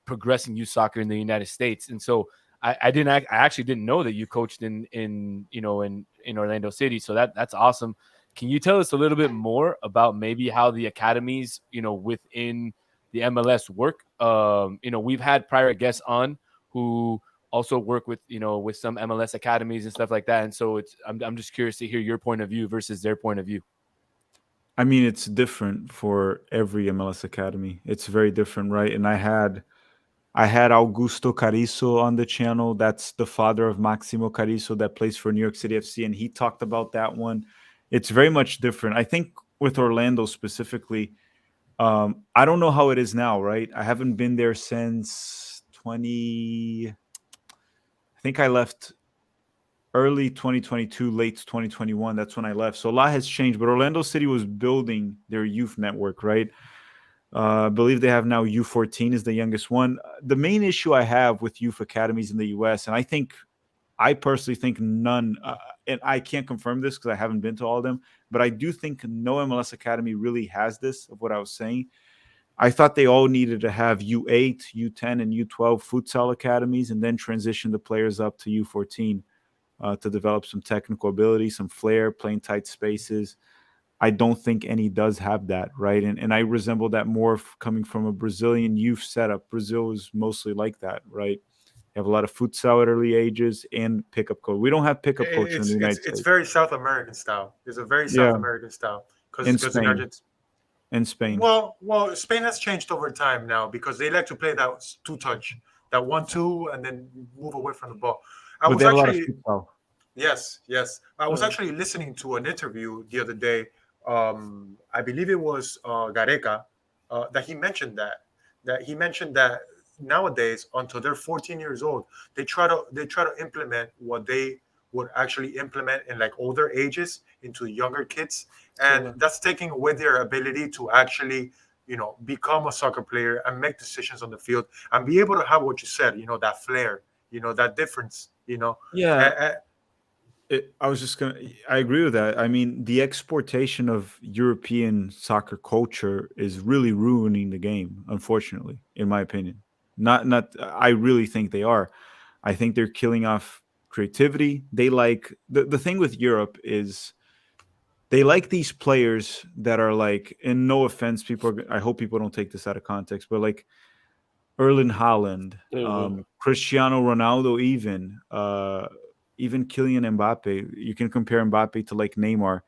progressing youth soccer in the United States. And so I actually didn't know that you coached in Orlando City. So that's awesome. Can you tell us a little bit more about maybe how the academies, within the MLS work? We've had prior guests on who also work with some MLS academies and stuff like that, and so I'm just curious to hear your point of view versus their point of view. I mean, it's different for every MLS academy. It's very different, right? And I had Augusto Carizo on the channel. That's the father of Maximo Carizo that plays for New York City FC, and he talked about that one. It's very much different. I think with Orlando specifically, I don't know how it is now, right? I haven't been there since I think I left early 2022, late 2021. That's when I left. So a lot has changed, but Orlando City was building their youth network, right? I believe they have now U14 is the youngest one. The main issue I have with youth academies in the US, and I personally think none, and I can't confirm this because I haven't been to all of them, but I do think no MLS academy really has this, of what I was saying. I thought they all needed to have U8, U10, and U12 futsal academies, and then transition the players up to U14 to develop some technical ability, some flair, playing tight spaces. I don't think any does have that, right? And I resemble that more coming from a Brazilian youth setup. Brazil is mostly like that, right? You have a lot of futsal at early ages and pickup coach. We don't have pickup coach in the United It's States. very South American style. It's a very Yeah. South American style In because in Spain. Argentina. In Spain. Well, Spain has changed over time now because they like to play that two touch, that 1-2, and then move away from the ball. I But was they have a lot of actually futsal. Yes. I was actually listening to an interview the other day. I believe it was Gareca that he mentioned that nowadays, until they're 14 years old, they try to implement what they would actually implement in like older ages into younger kids, and that's taking away their ability to actually become a soccer player and make decisions on the field and be able to have what you said, that flair, that difference, Yeah. I agree with that. I mean, the exportation of European soccer culture is really ruining the game, unfortunately, in my opinion. I really think they are. I think they're killing off creativity. They like the thing with Europe is they like these players that are like, and no offense, I hope people don't take this out of context, but like Erling Haaland, They will. Cristiano Ronaldo, even Kylian Mbappe. You can compare Mbappe to like Neymar.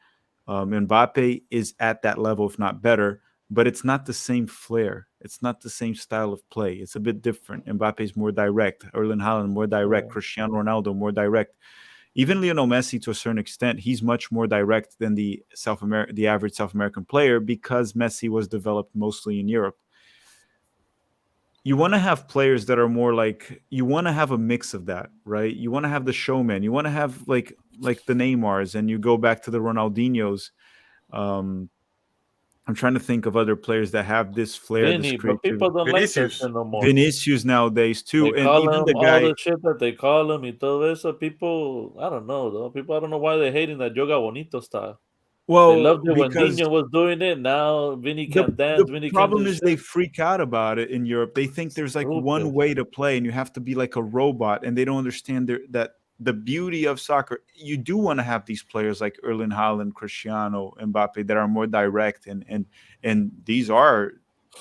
Mbappe is at that level, if not better, but it's not the same flair. It's not the same style of play. It's a bit different. Mbappe is more direct. Erling Haaland more direct. Yeah. Cristiano Ronaldo more direct. Even Lionel Messi, to a certain extent, he's much more direct than the average South American player because Messi was developed mostly in Europe. You want to have players that are more like, you want to have a mix of that, right? You want to have the showman. You want to have like the Neymars, and you go back to the Ronaldinhos. Um, I'm trying to think of other players that have this flair, this Vinny, but people creativity. don't like that Vinicius. shit no more. Vinicius nowadays They too, and call even him the all guy. the shit that they call him y todo eso. People, I don't know though. People, I don't know why they're hating that yoga bonito style. They Well, loved it when because Dino was doing it. Now Vinny can't dance. the Vinny can't problem do is shit. they freak out about it in Europe. They think there's like one Stupid. way to play, and you have to be like a robot, and they don't understand that the beauty of soccer. You do want to have these players like Erling Haaland, Cristiano, Mbappe that are more direct, and these are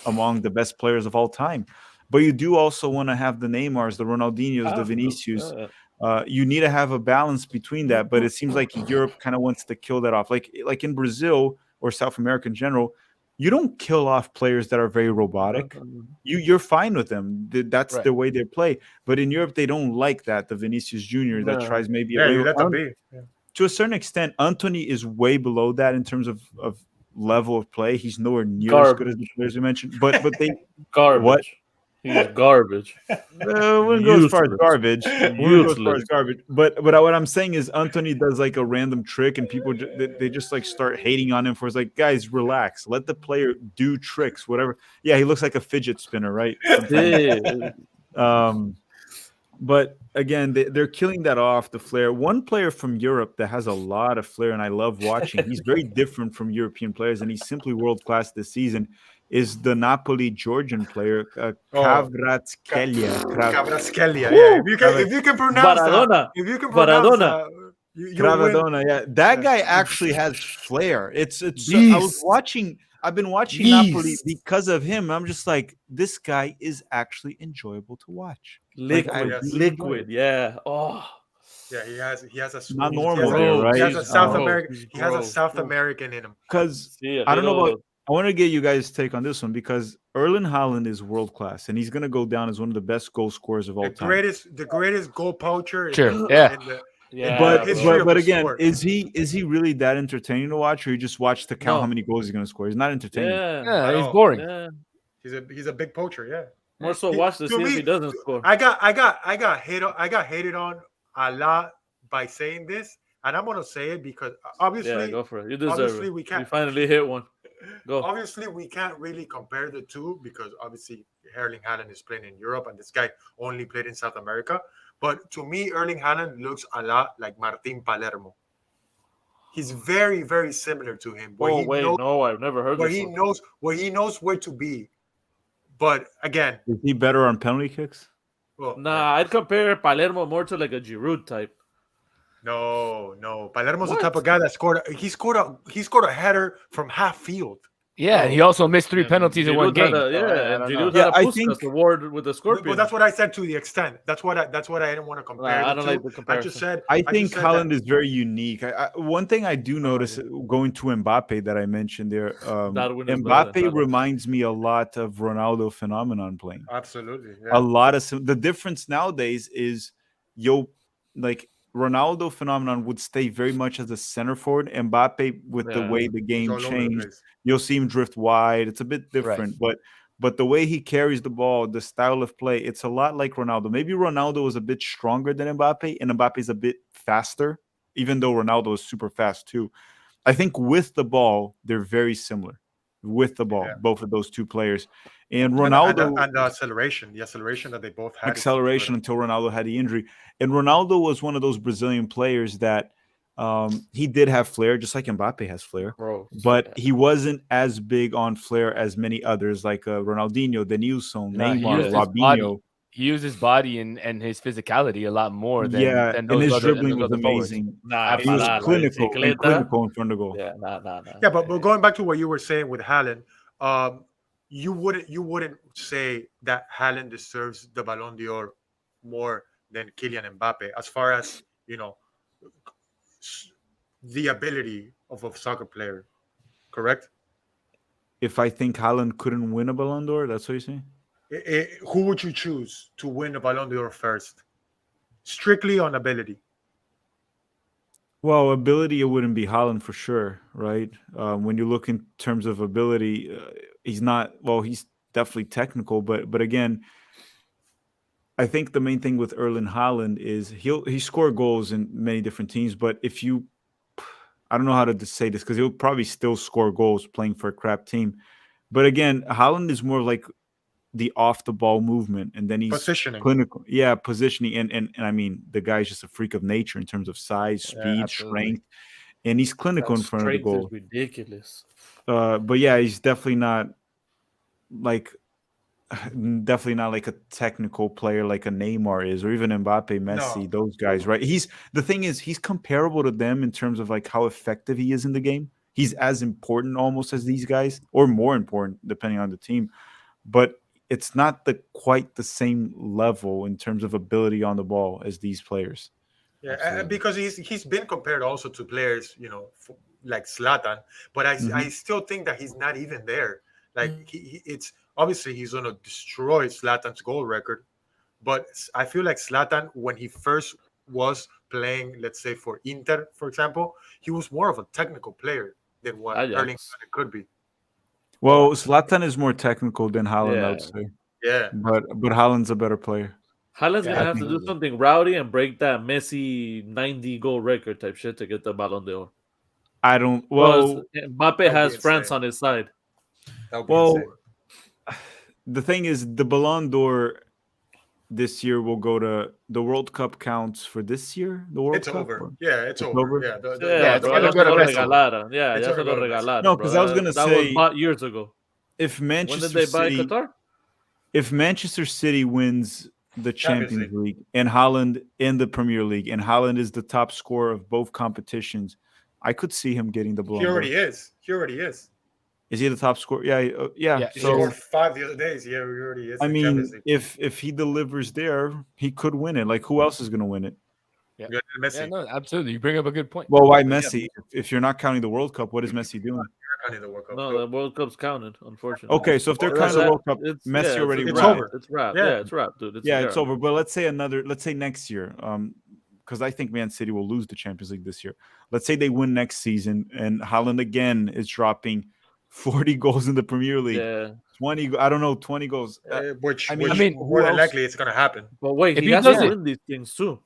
among the best players of all time. But you do also want to have the Neymars, the Ronaldinhos, the Have to. Vinicius. Yeah. You need to have a balance between that, but it seems like Europe kind of wants to kill that off. Like in Brazil or South America in general, you don't kill off players that are very robotic. You're fine with them. That's Right. the way they play. But in Europe, they don't like that. The Vinicius Junior that No. tries maybe Yeah, you let them be. Yeah. to a certain extent. Anthony is way below that in terms of level of play. He's nowhere near as good as the players we mentioned. But they Garbage. What? He's garbage. Wouldn't go as far as Useless. garbage. Wouldn't go as far as Useless. garbage. But what I'm saying is Anthony does like a random trick, and people they just like start hating on him for. It's like, guys, relax. Let the player do tricks, whatever. Yeah, he looks like a fidget spinner, right? Sometimes. Yeah. But again, they're killing that off the flair. One player from Europe that has a lot of flair, and I love watching. He's very different from European players, and he's simply world class this season. Is the Napoli Georgian player Kvaratskhelia? Kvaratskhelia. Yeah, if you can pronounce Maradona. that, if you can pronounce Maradona. that, you win. Travadona, yeah, that guy actually has flair. It's. I've been watching Napoli because of him. I'm just like, this guy is actually enjoyable to watch. Liquid, yeah. Oh, yeah, he has a Not he normal has a- there, right? He has a South gross. American. He's He has a gross. South American in him. Because see, I don't know about. I want to get you guys' take on this one because Erling Haaland is world class, and he's going to go down as one of the best goal scorers of all time. The greatest goal poacher. Sure, yeah. But again, is he really that entertaining to watch, or you just watch to count No. how many goals he's going to score? He's not entertaining. Yeah, he's boring. Yeah. He's a big poacher. Yeah. More so, watch to see if he doesn't score. I got hated on a lot by saying this, and I'm gonna say it because obviously, Yeah, go for it. You deserve obviously it. we can't. You finally hit one. Go. Obviously, we can't really compare the two because obviously Erling Haaland is playing in Europe and this guy only played in South America. But to me, Erling Haaland looks a lot like Martin Palermo. He's very, very similar to him. No, I've never heard where this he one. knows where to be. But again, Is he better on penalty kicks? well, Nah, I'd compare Palermo more to like a Giroud type. No. Palermo's the What? type of guy that scored a header from half field. Yeah, and he also missed 3 And penalties in one Giroud had game. a- So, yeah, I and don't Giroud know. had a I Puskas think- award with the But Scorpion. that's what I said to the extent. That's what I didn't want to compare. I don't the like two. the comparison. I just said I just think said Haaland that- is very unique. One thing I do notice going to Mbappe that I mentioned there, Darwin is better than Mbappe Haaland. reminds me a lot of Ronaldo phenomenon playing. Absolutely. A lot of the difference nowadays is like Ronaldo phenomenon would stay very much as a center forward. Mbappe, with the Yeah. way the He's game all over the changed, place. you'll see him drift wide. It's a bit different, but the way he carries the ball, the style of play, it's a lot like Ronaldo. Maybe Ronaldo is a bit stronger than Mbappe, and Mbappe is a bit faster, even though Ronaldo is super fast too. I think with the ball, they're very similar. With the ball, both of those two players. And Ronaldo and the acceleration that they both had. acceleration until Ronaldo had the injury. And Ronaldo was one of those Brazilian players that he did have flair, just like Mbappe has flair. Bro, But he wasn't as big on flair as many others, like Ronaldinho, Denilson, Nah, he Neymar, used his body. Robinho. he used his body and his physicality a lot more than Yeah, than and those his other dribbling was forwards. amazing. Nah, He was Absolutely. para la clinical in front of goal. Yeah, nah. Yeah, but going back to what you were saying with Haaland, you wouldn't say that Haaland deserves the Ballon d'Or more than Kylian Mbappe as far as the ability of a soccer player, correct? If I think Haaland couldn't win a Ballon d'Or, that's what you're saying? Who would you choose to win the Ballon d'Or first? Strictly on ability. Well, ability, it wouldn't be Haaland for sure, right? When you look in terms of ability, he's not. Well, he's definitely technical, but again, I think the main thing with Erling Haaland is he score goals in many different teams, but if you, I don't know how to say this because he'll probably still score goals playing for a crap team. But again, Haaland is more like the off the ball movement, and then he's Positioning. clinical. Yeah, positioning, and I mean the guy's just a freak of nature in terms of size, speed, absolutely. strength, and he's clinical in front of the Strength is goal. ridiculous. But yeah, he's definitely not like definitely not like a technical player like a Neymar is, or even Mbappe, Messi, No. those guys, right? He's the thing is he's comparable to them in terms of like how effective he is in the game. He's as important almost as these guys, or more important depending on the team. But it's not the quite the same level in terms of ability on the ball as these players. Yeah, Absolutely. because he's been compared also to players, like Zlatan, but I still think that he's not even there. Like it's obviously he's gonna destroy Zlatan's goal record, but I feel like Zlatan when he first was playing, let's say for Inter, for example, he was more of a technical player than what Erling Ajax. Haaland could be. Well, Zlatan is more technical than Haaland, I Yeah. would say, Yeah, but Haaland's a better player. Haaland's Yeah, gonna have to do absolutely. something rowdy and break that Messi 90 goal record type shit to get the Ballon d'Or. I don't. Because Well, Mbappe That would has be France insane. on his side. that would be well, insane. the thing is, the Ballon d'Or this year will go to the World Cup counts for this year. The World It's Cup. over. Yeah, it's It's over. over? Yeah, Yeah, Yeah, it's bro. gonna Ya go se to lo Messi. regalaron. Yeah, It's ya gonna se lo go to Messi. regalaron, No, bro. because I was gonna That was say bought years ago. if When did Manchester they buy City Qatar? if Manchester City wins the Champions Champions League. League and Haaland in the Premier League and Haaland is the top scorer of both competitions, I could see him getting the He Ballon d'Or. already is. He already is. Is he the top scorer? Yeah, yeah. Yeah, He So scored 5 the other days. Yeah, he already is I in Champions mean, League. if he delivers there, he could win it. Like who else is going to win it? Yeah. Yeah, Yeah, Messi. no, absolutely. You bring up a good point. Well, why But yeah, Messi? If you're not counting the World Cup, what is Messi doing? Counting the World Cup. No, the World Cup's counted, unfortunately. Okay, so if they're Oh, counting the so World Cup, Messi already it's wrapped. over. It's wrapped. Yeah. Yeah, it's wrapped, dude. Yeah, it's over. But let's say next year, because I think Man City will lose the Champions League this year. Let's say they win next season, and Haaland again is dropping 40 goals in the Premier League. Yeah. 20, I don't know, 20 goals. Which, I mean, more who than else? likely it's going to happen. But wait, If he he has does to it- win these things too.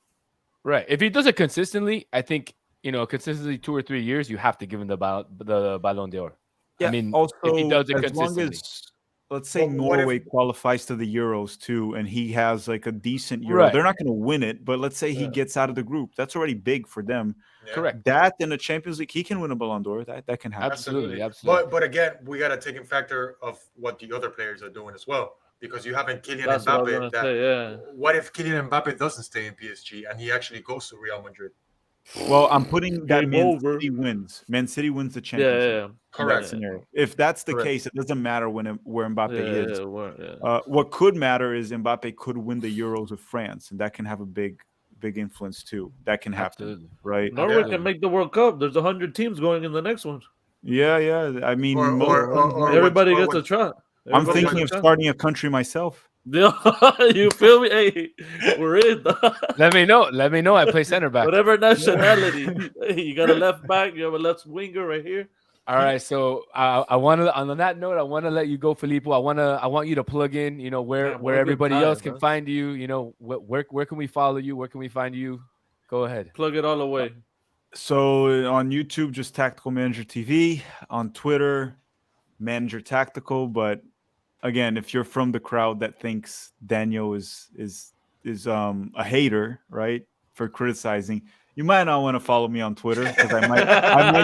right. If he does it consistently, I think consistently 2 or 3 years, you have to give him the Ballon d'Or. Yeah, I mean, also, if he does it as long consistently. as, let's say But what if- Norway qualifies to the Euros too, and he has like a decent Euro, Right. they're not going to win it, but let's say he Yeah. gets out of the group. That's already big for them. Yeah. Correct. That in the Champions League, he can win a Ballon d'Or. That can happen. Absolutely. But again, we got to take in factor of what the other players are doing as well, because you haven't Kylian That's what I was Mbappe. gonna That, say. Yeah. What if Kylian Mbappe doesn't stay in PSG and he actually goes to Real Madrid? Well, I'm putting that Game Man over. City wins. Man City wins the Yeah, Champions League. yeah. In Correct. that scenario. If that's the Correct. case, it doesn't matter where Mbappe is. Yeah. What could matter is Mbappe could win the Euros with France, and that can have a big influence too. That can happen, Absolutely. right? Norway Absolutely. can make the World Cup. There's 100 teams going in the next one. Yeah. I mean, Or Everybody what- gets a try. I'm Everybody thinking of gets a starting a country myself. try. You feel me? Hey, we're in. Let me know. I play center back. Whatever nationality. Hey, you got a left back. You have a left winger right here. All right. So I want to, on that note, I want to let you go, Filippo. I want you to plug in, where Man, what a good everybody time, else can man. find you. Where can we follow you? Where can we find you? Go ahead. Plug it all away. So on YouTube, just Tactical Manager TV. On Twitter, Manager Tactical. But again, if you're from the crowd that thinks Daniel is a hater, right, for criticizing, You might not want to follow me on Twitter because I might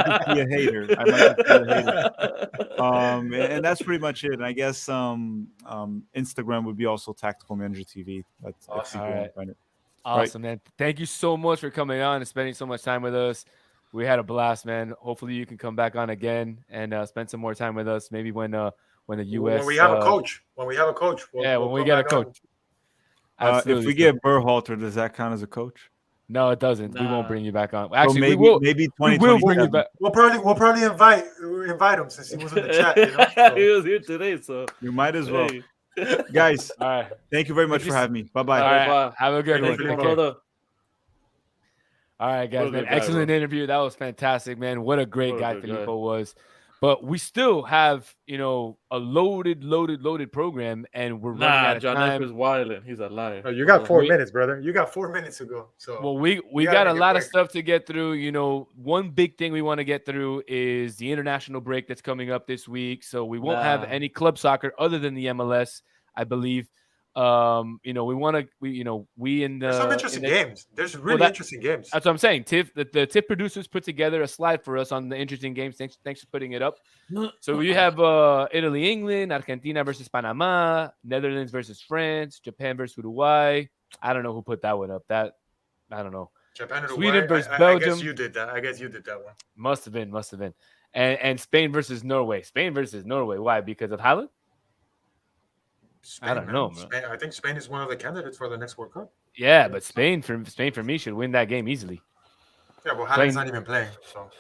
just be a hater. I might just be a hater. And that's pretty much it. And I guess Instagram would be also Tactical Manager TV. That's Awesome. if you All want right. to find it. Awesome, man. Thank you so much for coming on and spending so much time with us. We had a blast, man. Hopefully you can come back on again and spend some more time with us. Maybe when the US When we have a coach, when we have a coach, when we come get a back on. coach. If we get Berhalter, does that count as a coach? No, it doesn't. We won't Nah. bring you back on. So Actually, maybe we will bring you 2027. back. We'll probably invite him since he was in the chat. You know? He So, was here today, so You might as well. hey. Guys, All right. thank you very much Thank you for having me. Bye-bye. All right. Bye. Have a good Thank one. you, Take care. brother. All right, guys, What a man. good guy, Excellent bro. interview. That was fantastic, man. What a great What a guy good Filippo guy. was. But we still have, a loaded program, and we're running out of John time. F is wilding. He's a liar. you got 4 We- minutes, brother. You got 4 minutes to go. So Well, we You got gotta a make it lot of quick. stuff to get through. One big thing we want to get through is the international break that's coming up this week. So we won't have Nah. any club soccer other than the MLS, I believe. We want to, we in the there's some interesting in the- games. There's really that- interesting games. That's what I'm saying. Tiff, the Tiff producers put together a slide for us on the interesting games. Thanks for putting it up. So we have Italy, England, Argentina versus Panama, Netherlands versus France, Japan versus Uruguay. I don't know who put that one up. I don't know. Japan and Sweden Uruguay, versus I guess Belgium. you did that. I guess you did that one. Must have been. And Spain versus Norway. Why? Because of Haaland? Spain, I don't man. know, bro. Spain, I think Spain is one of the candidates for the next World Cup. Yeah, but Spain for me should win that game easily. Yeah, well, Playing- Haaland's not even playing. So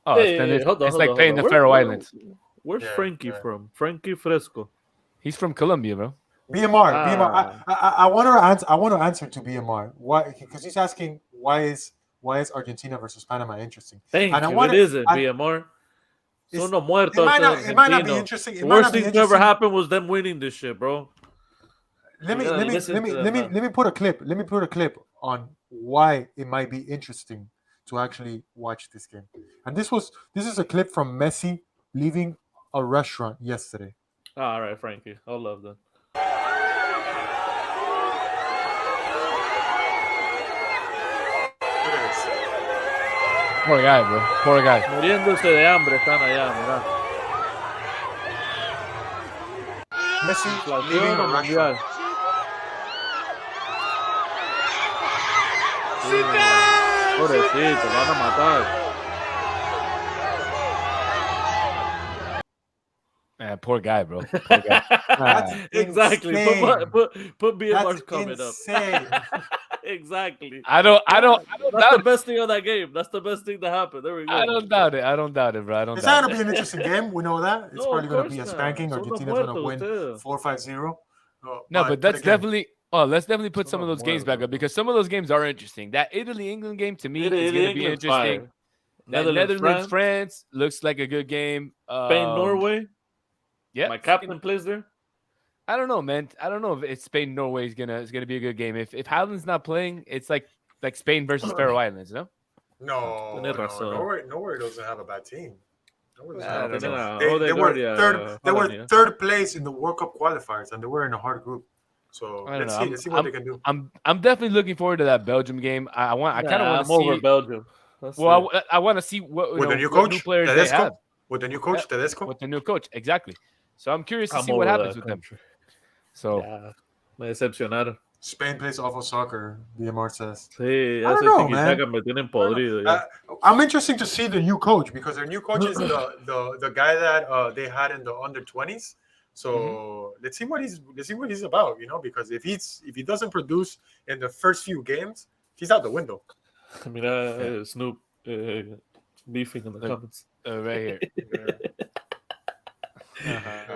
Oh, Hey, then it's, hold on, it's hold like on, playing hold the on. Faroe Islands. Where's Yeah, Frankie yeah. from? Frankie Fresco. He's from Colombia, bro. BMR. Ah. I want to answer. I want to answer to BMR. Why? Because he's asking why is Argentina versus Panama interesting? Thank And I you. wanna- It isn't, I- BMR. It's- Son no muertos. It might not be Argentinos. interesting. It The might worst not be thing to ever interesting. happen was them winning this shit, bro. Let You gotta me listen to them, man. let me put a clip. Let me put a clip on why it might be interesting to actually watch this game. And this is a clip from Messi leaving a restaurant yesterday. All right, Frankie. I love that. Look at this. Poor guy, bro. Poor guy. Muriéndose de hambre están allá, mira. Messi leaving Inflación a o restaurant. mundial. Pobrecito, van a matar. Man, poor guy, bro. Poor guy. That's Exactly. insane. Put BMR's That's comment up. insane. Exactly. I don't That's doubt the it. best thing of that game. That's the best thing that happened. There we go. I don't doubt it. I don't doubt it, bro. I don't It's doubt not going it. to be an interesting game. We know that. It's No, probably of going to be a course spanking. not. Son los Argentina's going to win muertos, 4-5-0. No, but that's again, definitely. Oh, let's definitely put some of those games back Muertos, up because some of those games are interesting. That Italy-England game to me is Italy, going to be England's interesting. fire. That Netherlands, France looks like a good game. Spain, Norway. Yeah, My captain plays there. I don't know, man. I don't know if it's Spain Norway is gonna be a good game. If Haaland's not playing, it's like Spain versus Faroe Islands, you know? No, Tenés razón. Norway doesn't have a bad team. Norway doesn't I have a don't bad know. team. They were already, third. They were Haaland, third place in the World Cup qualifiers, and they were in a hard group. So I don't let's know. see. Let's see what they can do. I'm definitely looking forward to that Belgium game. I kind of want I'm to over see. Belgium. That's Well, it. I want to see what With the new what coach, players they Tedesco. have With the new coach, Tedesco. with the new coach. Exactly. So I'm curious to I'm see what over happens that with them. country. So Yeah, me decepcionaron. Spain plays awful soccer. DMR says. Sí, I ese don't know, man. tiki-taka me tienen podrido. Ya. I'm interested to see the new coach because their new coach is the guy that they had in the under-20s. So let's see what he's about, because if he doesn't produce in the first few games, he's out the window. Mira, Snoop beefing in the comments. right here.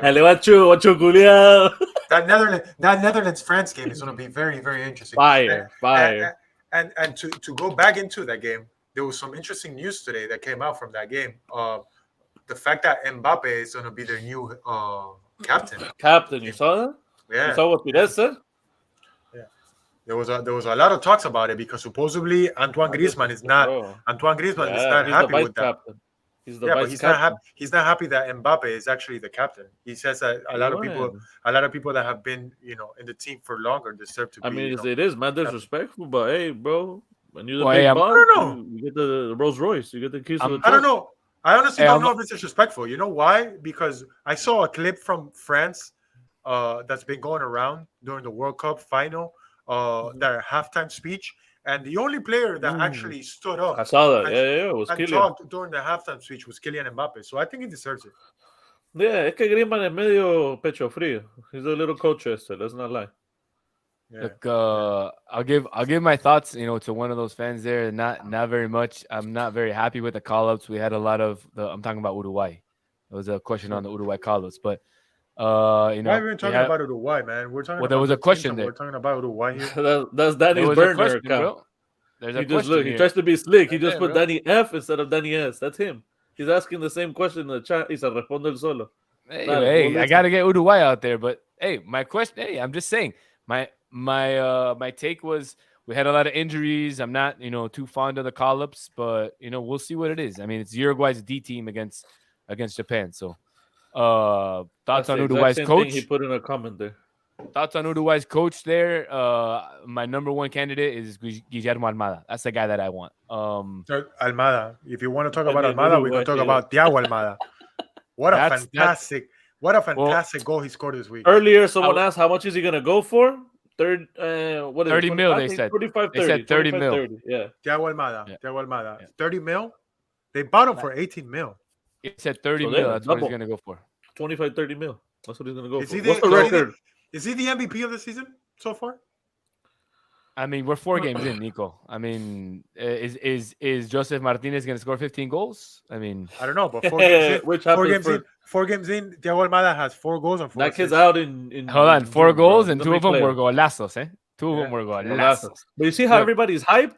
Dale, guacho culiado. That Netherlands France game is going to be very, very interesting. Fire. And to go back into that game, there was some interesting news today that came out from that game. The fact that Mbappe is going to be their new captain. Captain, you saw that? Yeah. You saw what Pires said? There was a lot of talks about it because supposedly Antoine Griezmann is not he's happy the with that. captain. He's the Yeah, but vice he's captain. not happy. He's not happy that Mbappe is actually the captain. He says that a lot of people that have been in the team for longer deserve to be. I mean, it is mad disrespectful, but hey, bro, When you're the Well, big hey, boss, I don't know. you get the Rolls Royce. You get the keys to the I don't truck. know. I honestly Hey, don't know if it's disrespectful. You know why? Because I saw a clip from France that's been going around during the World Cup final, their halftime speech. And the only player that actually stood I up saw that. and, Yeah, it was and Kylian. talked during the halftime speech was Kylian Mbappe. So I think he deserves it. Yeah, es que Griezmann es medio pecho frío. He's a little coach let's not lie. Yeah. Look, I'll give my thoughts, to one of those fans there. Not very much. I'm not very happy with the call-ups. We had a lot of I'm talking about Uruguay. There was a question on the Uruguay call-ups, but Why are we talking had- about Uruguay, man? We're talking Well, about there was a good question teams, and there. we're talking about Uruguay here. That's there Danny's was a burner question, account. bro. There's a He just question look. He here. tries to be slick. He Right just there, put bro. Danny F instead of Danny S. That's him. He's asking the same question in the chat. Y se responde el solo. Hey, Dale, hey, we'll I listen. gotta get Uruguay out there, but hey, my question. Hey, I'm just saying, my take was we had a lot of injuries. I'm not too fond of the call-ups, but we'll see what it is. I mean, it's Uruguay's D team against Japan. So, thoughts That's on the exact Uruguay's same coach? thing he put in a comment there. Thoughts on Uruguay's coach there? My number one candidate is Guillermo Almada. That's the guy that I want. Almada. If you want to talk And about then Almada, we can Uruguay, talk yeah. about Thiago Almada. What a That's- fantastic goal he scored this week. Earlier, someone asked how much is he gonna go for? What is 30 it? mil, I they think said. 25, They said 30 25, mil. 30. Yeah. Thiago Almada. Yeah. Thiago Almada. Yeah. 30 mil. They bought him for 18 mil. He said 30 So mil. there, That's what he's double. gonna go for. 25, 30 mil. That's what he's gonna go Is for. he What's the- the is he the- record? Is he the MVP of the season so far? I mean, we're 4 games in, Nico. I mean, is Joseph Martinez gonna score 15 goals? I mean, I don't know, but 4 games in. Which 4 happens games in. first? 4 games in. Thiago Almada has 4 goals and 4 That kid's assists. out in hold on, in 4 June, bro. goals He's and a 2 big of them player. were golazos, eh? 2 of Yeah. them were Golazos. golazos. But you see how Look. everybody's hyped?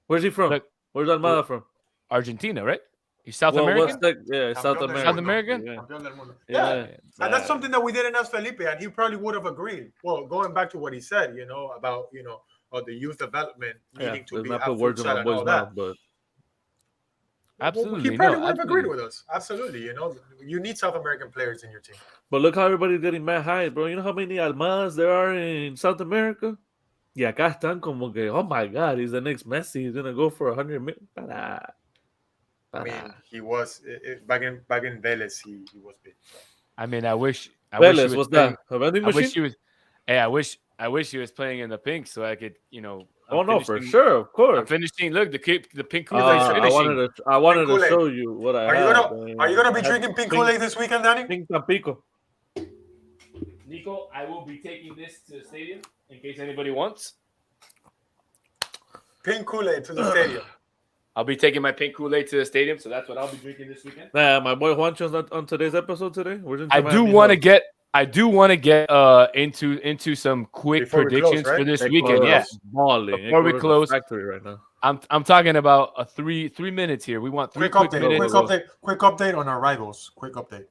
Where's he from? Look. Where's Almada from? Argentina, right? He's South Well, American. South Campeón del American. South American? Yeah. Campeón del mundo. Yeah. Yeah. And that's something that we didn't ask Felipe, and he probably would have agreed. Well, going back to what he said, about the youth development Yeah, needing to let's be not at put words in futsal my and all boy's that. mouth, but Absolutely, He probably no, would have agreed absolutely. with us. Absolutely. You need South American players in your team. look how everybody's getting mad high, bro. You know how many Almadas there are in South America? Y acá están como que, oh my God, he's the next Messi. He's gonna go for 100 million. I mean, he was back in Vélez. He was big. I mean, I wish he Vélez, was what's playing. that? A vending I wish machine? he was. Hey, I wish he was playing in the pink so I could, Oh I'm no, for finishing- sure, of I'm course. finishing. Look, the pink Kool-Aid Kool-Aid's is I finishing. wanted to Kool-Aid. show you what I Are you have. gonna be I had drinking pink Kool-Aid this weekend, Danny? Pink Tampico. Nico, I will be taking this to the stadium in case anybody wants. Pink Kool-Aid to the stadium. I'll be taking my pink Kool-Aid to the stadium, so that's what I'll be drinking this weekend. Nah, my boy Juancho's not on today's episode today. We're in I do Miami want to Heat. get into some quick Before we close, predictions for right? this Ecuador weekend. Yeah, balling. Before we Ecuador's a close- factory right now. I'm talking about a three minutes here. We want three quick minutes. Quick update on our rivals. Quick update.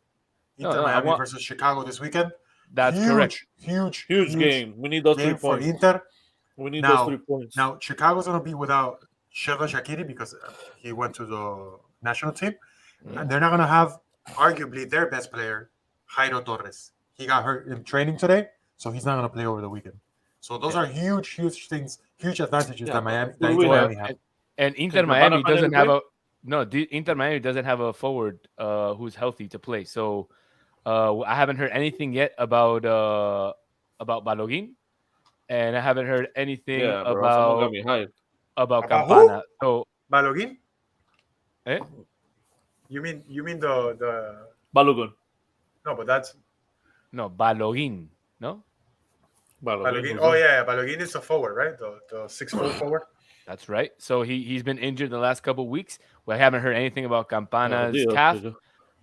No, Inter I Miami want- versus Chicago this weekend. That's huge, correct. Huge Huge game. We need those 3 game for points. Inter. We need Now- those 3 points. Now Chicago's gonna be without Sheldon Shaqiri because he went to the national team, and they're not gonna have arguably their best player, Jairo Torres. He got hurt in training today, so he's not gonna play over the weekend. So those are huge things, huge advantages Yeah, that Miami, but that who do we Inter Miami have? have. And Inter Can Miami Campana doesn't finally have Inter Miami doesn't have a forward who's healthy to play. So I haven't heard anything yet about Balogun, and I haven't heard anything Yeah, bro. Someone got about me hyped. About Campana. So Balogun? eh? You mean the Balogun. no, but that's No, Balogun. No, Balogun. Oh yeah, Balogun is a forward, right? The 6'4" forward. that's right. So he's been injured the last couple of weeks. We haven't heard anything about Campana's calf.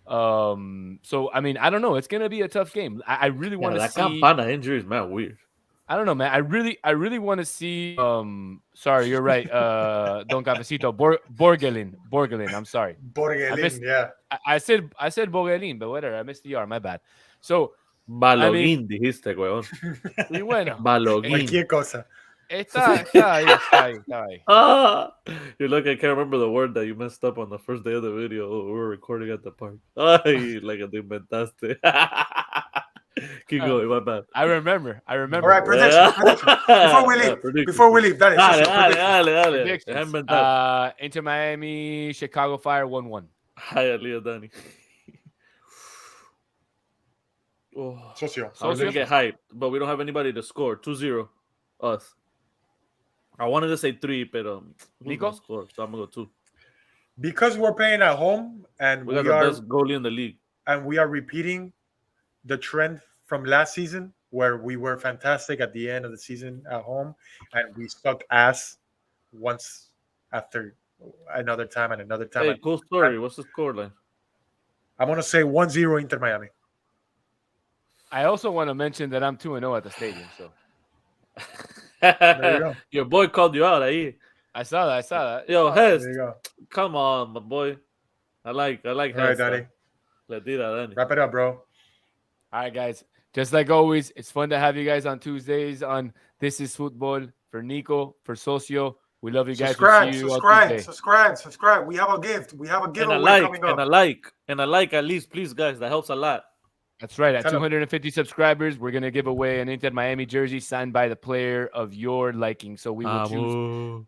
So I mean, I don't know. It's gonna be a tough game. I really want to that see. Campana injury is man weird. I don't know, man. I really want to see. Sorry, you're right. Don Cafecito, Borgelin. I'm sorry. Borgelin, yeah. I said Borgelin, but whatever. I missed the R. My bad. So Balogun, dijiste, weón. y bueno, Balogun. Cualquier cosa. está ahí. Ah, you look, I can't remember the word that you messed up on the first day of the video. We were recording at the park. Ay, like te inventaste. Keep going. My bad. I remember. All right, prediction. Before we leave, Danny, Dale, prediction. dale. Predictions. Deja inventar. Inter Miami, Chicago Fire 1-1. Hi, Leo, Danny. Oh, Socio. I was gonna get hyped, but we don't have anybody to score. 2-0, us. I wanted to say 3, but who's Nico? gonna score? So I'm gonna go 2. Because we're playing at home and We got the best goalie in the league. and we are repeating the trend from last season where we were fantastic at the end of the season at home and we stuck ass once after another time and another time. Hey, cool story. What's the score line? I'm gonna say 1-0 Inter Miami. I also want to mention that I'm 2-0 at the stadium. So There you go. Your boy called you out. I saw that. Yo, Hez, There you go. come on, my boy. I like All right, Hez. Danny. Le tira, Danny. Wrap it up, bro. All right, guys. Just like always, it's fun to have you guys on Tuesdays on This Is Football. For Nico, for Socio, we love you guys. We'll see you on Tuesday. Subscribe. We have a gift. We have a And giveaway coming up. and a like at least, please, guys. That helps a lot. That's right. At Tell 'em. 250 subscribers, we're gonna give away an Inter Miami jersey signed by the player of your liking. So we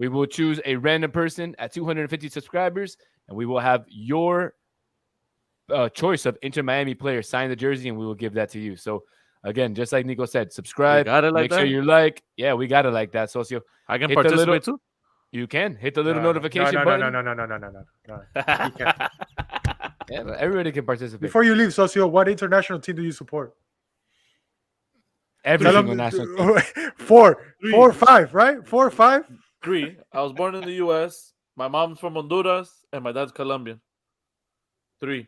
will choose a random person at 250 subscribers, and we will have your choice of Inter Miami player sign the jersey, and we will give that to you. So again, just like Nico said, subscribe. You got it like make that? sure you like. Yeah, we got it like that, Socio. I can Hit the participate too. You can hit the little notification button. No. You can't. Yeah, but everybody can participate. Before you leave, Socio, what international team do you support? Every Tell single them- national team. 4, 5, right? 4, 5. 3. I was born in the U.S. My mom's from Honduras, and my dad's Colombian. 3.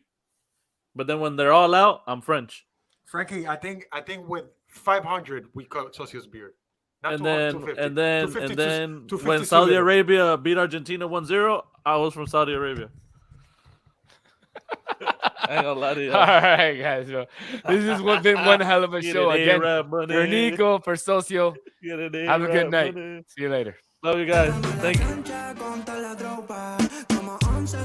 But then when they're all out, I'm French. Frankie, I think with 500 we cut Socio's beard. Not And 200, then 250. and then 250 when too Saudi little. Arabia beat Argentina 1-0, I was from Saudi Arabia. I ain't gonna lie to you. All right, guys. So this has been one hell of a show again. For Nico, for Socio. Have a good night. See you later. Love you guys. Thank you. Contra contra la tropa, como 11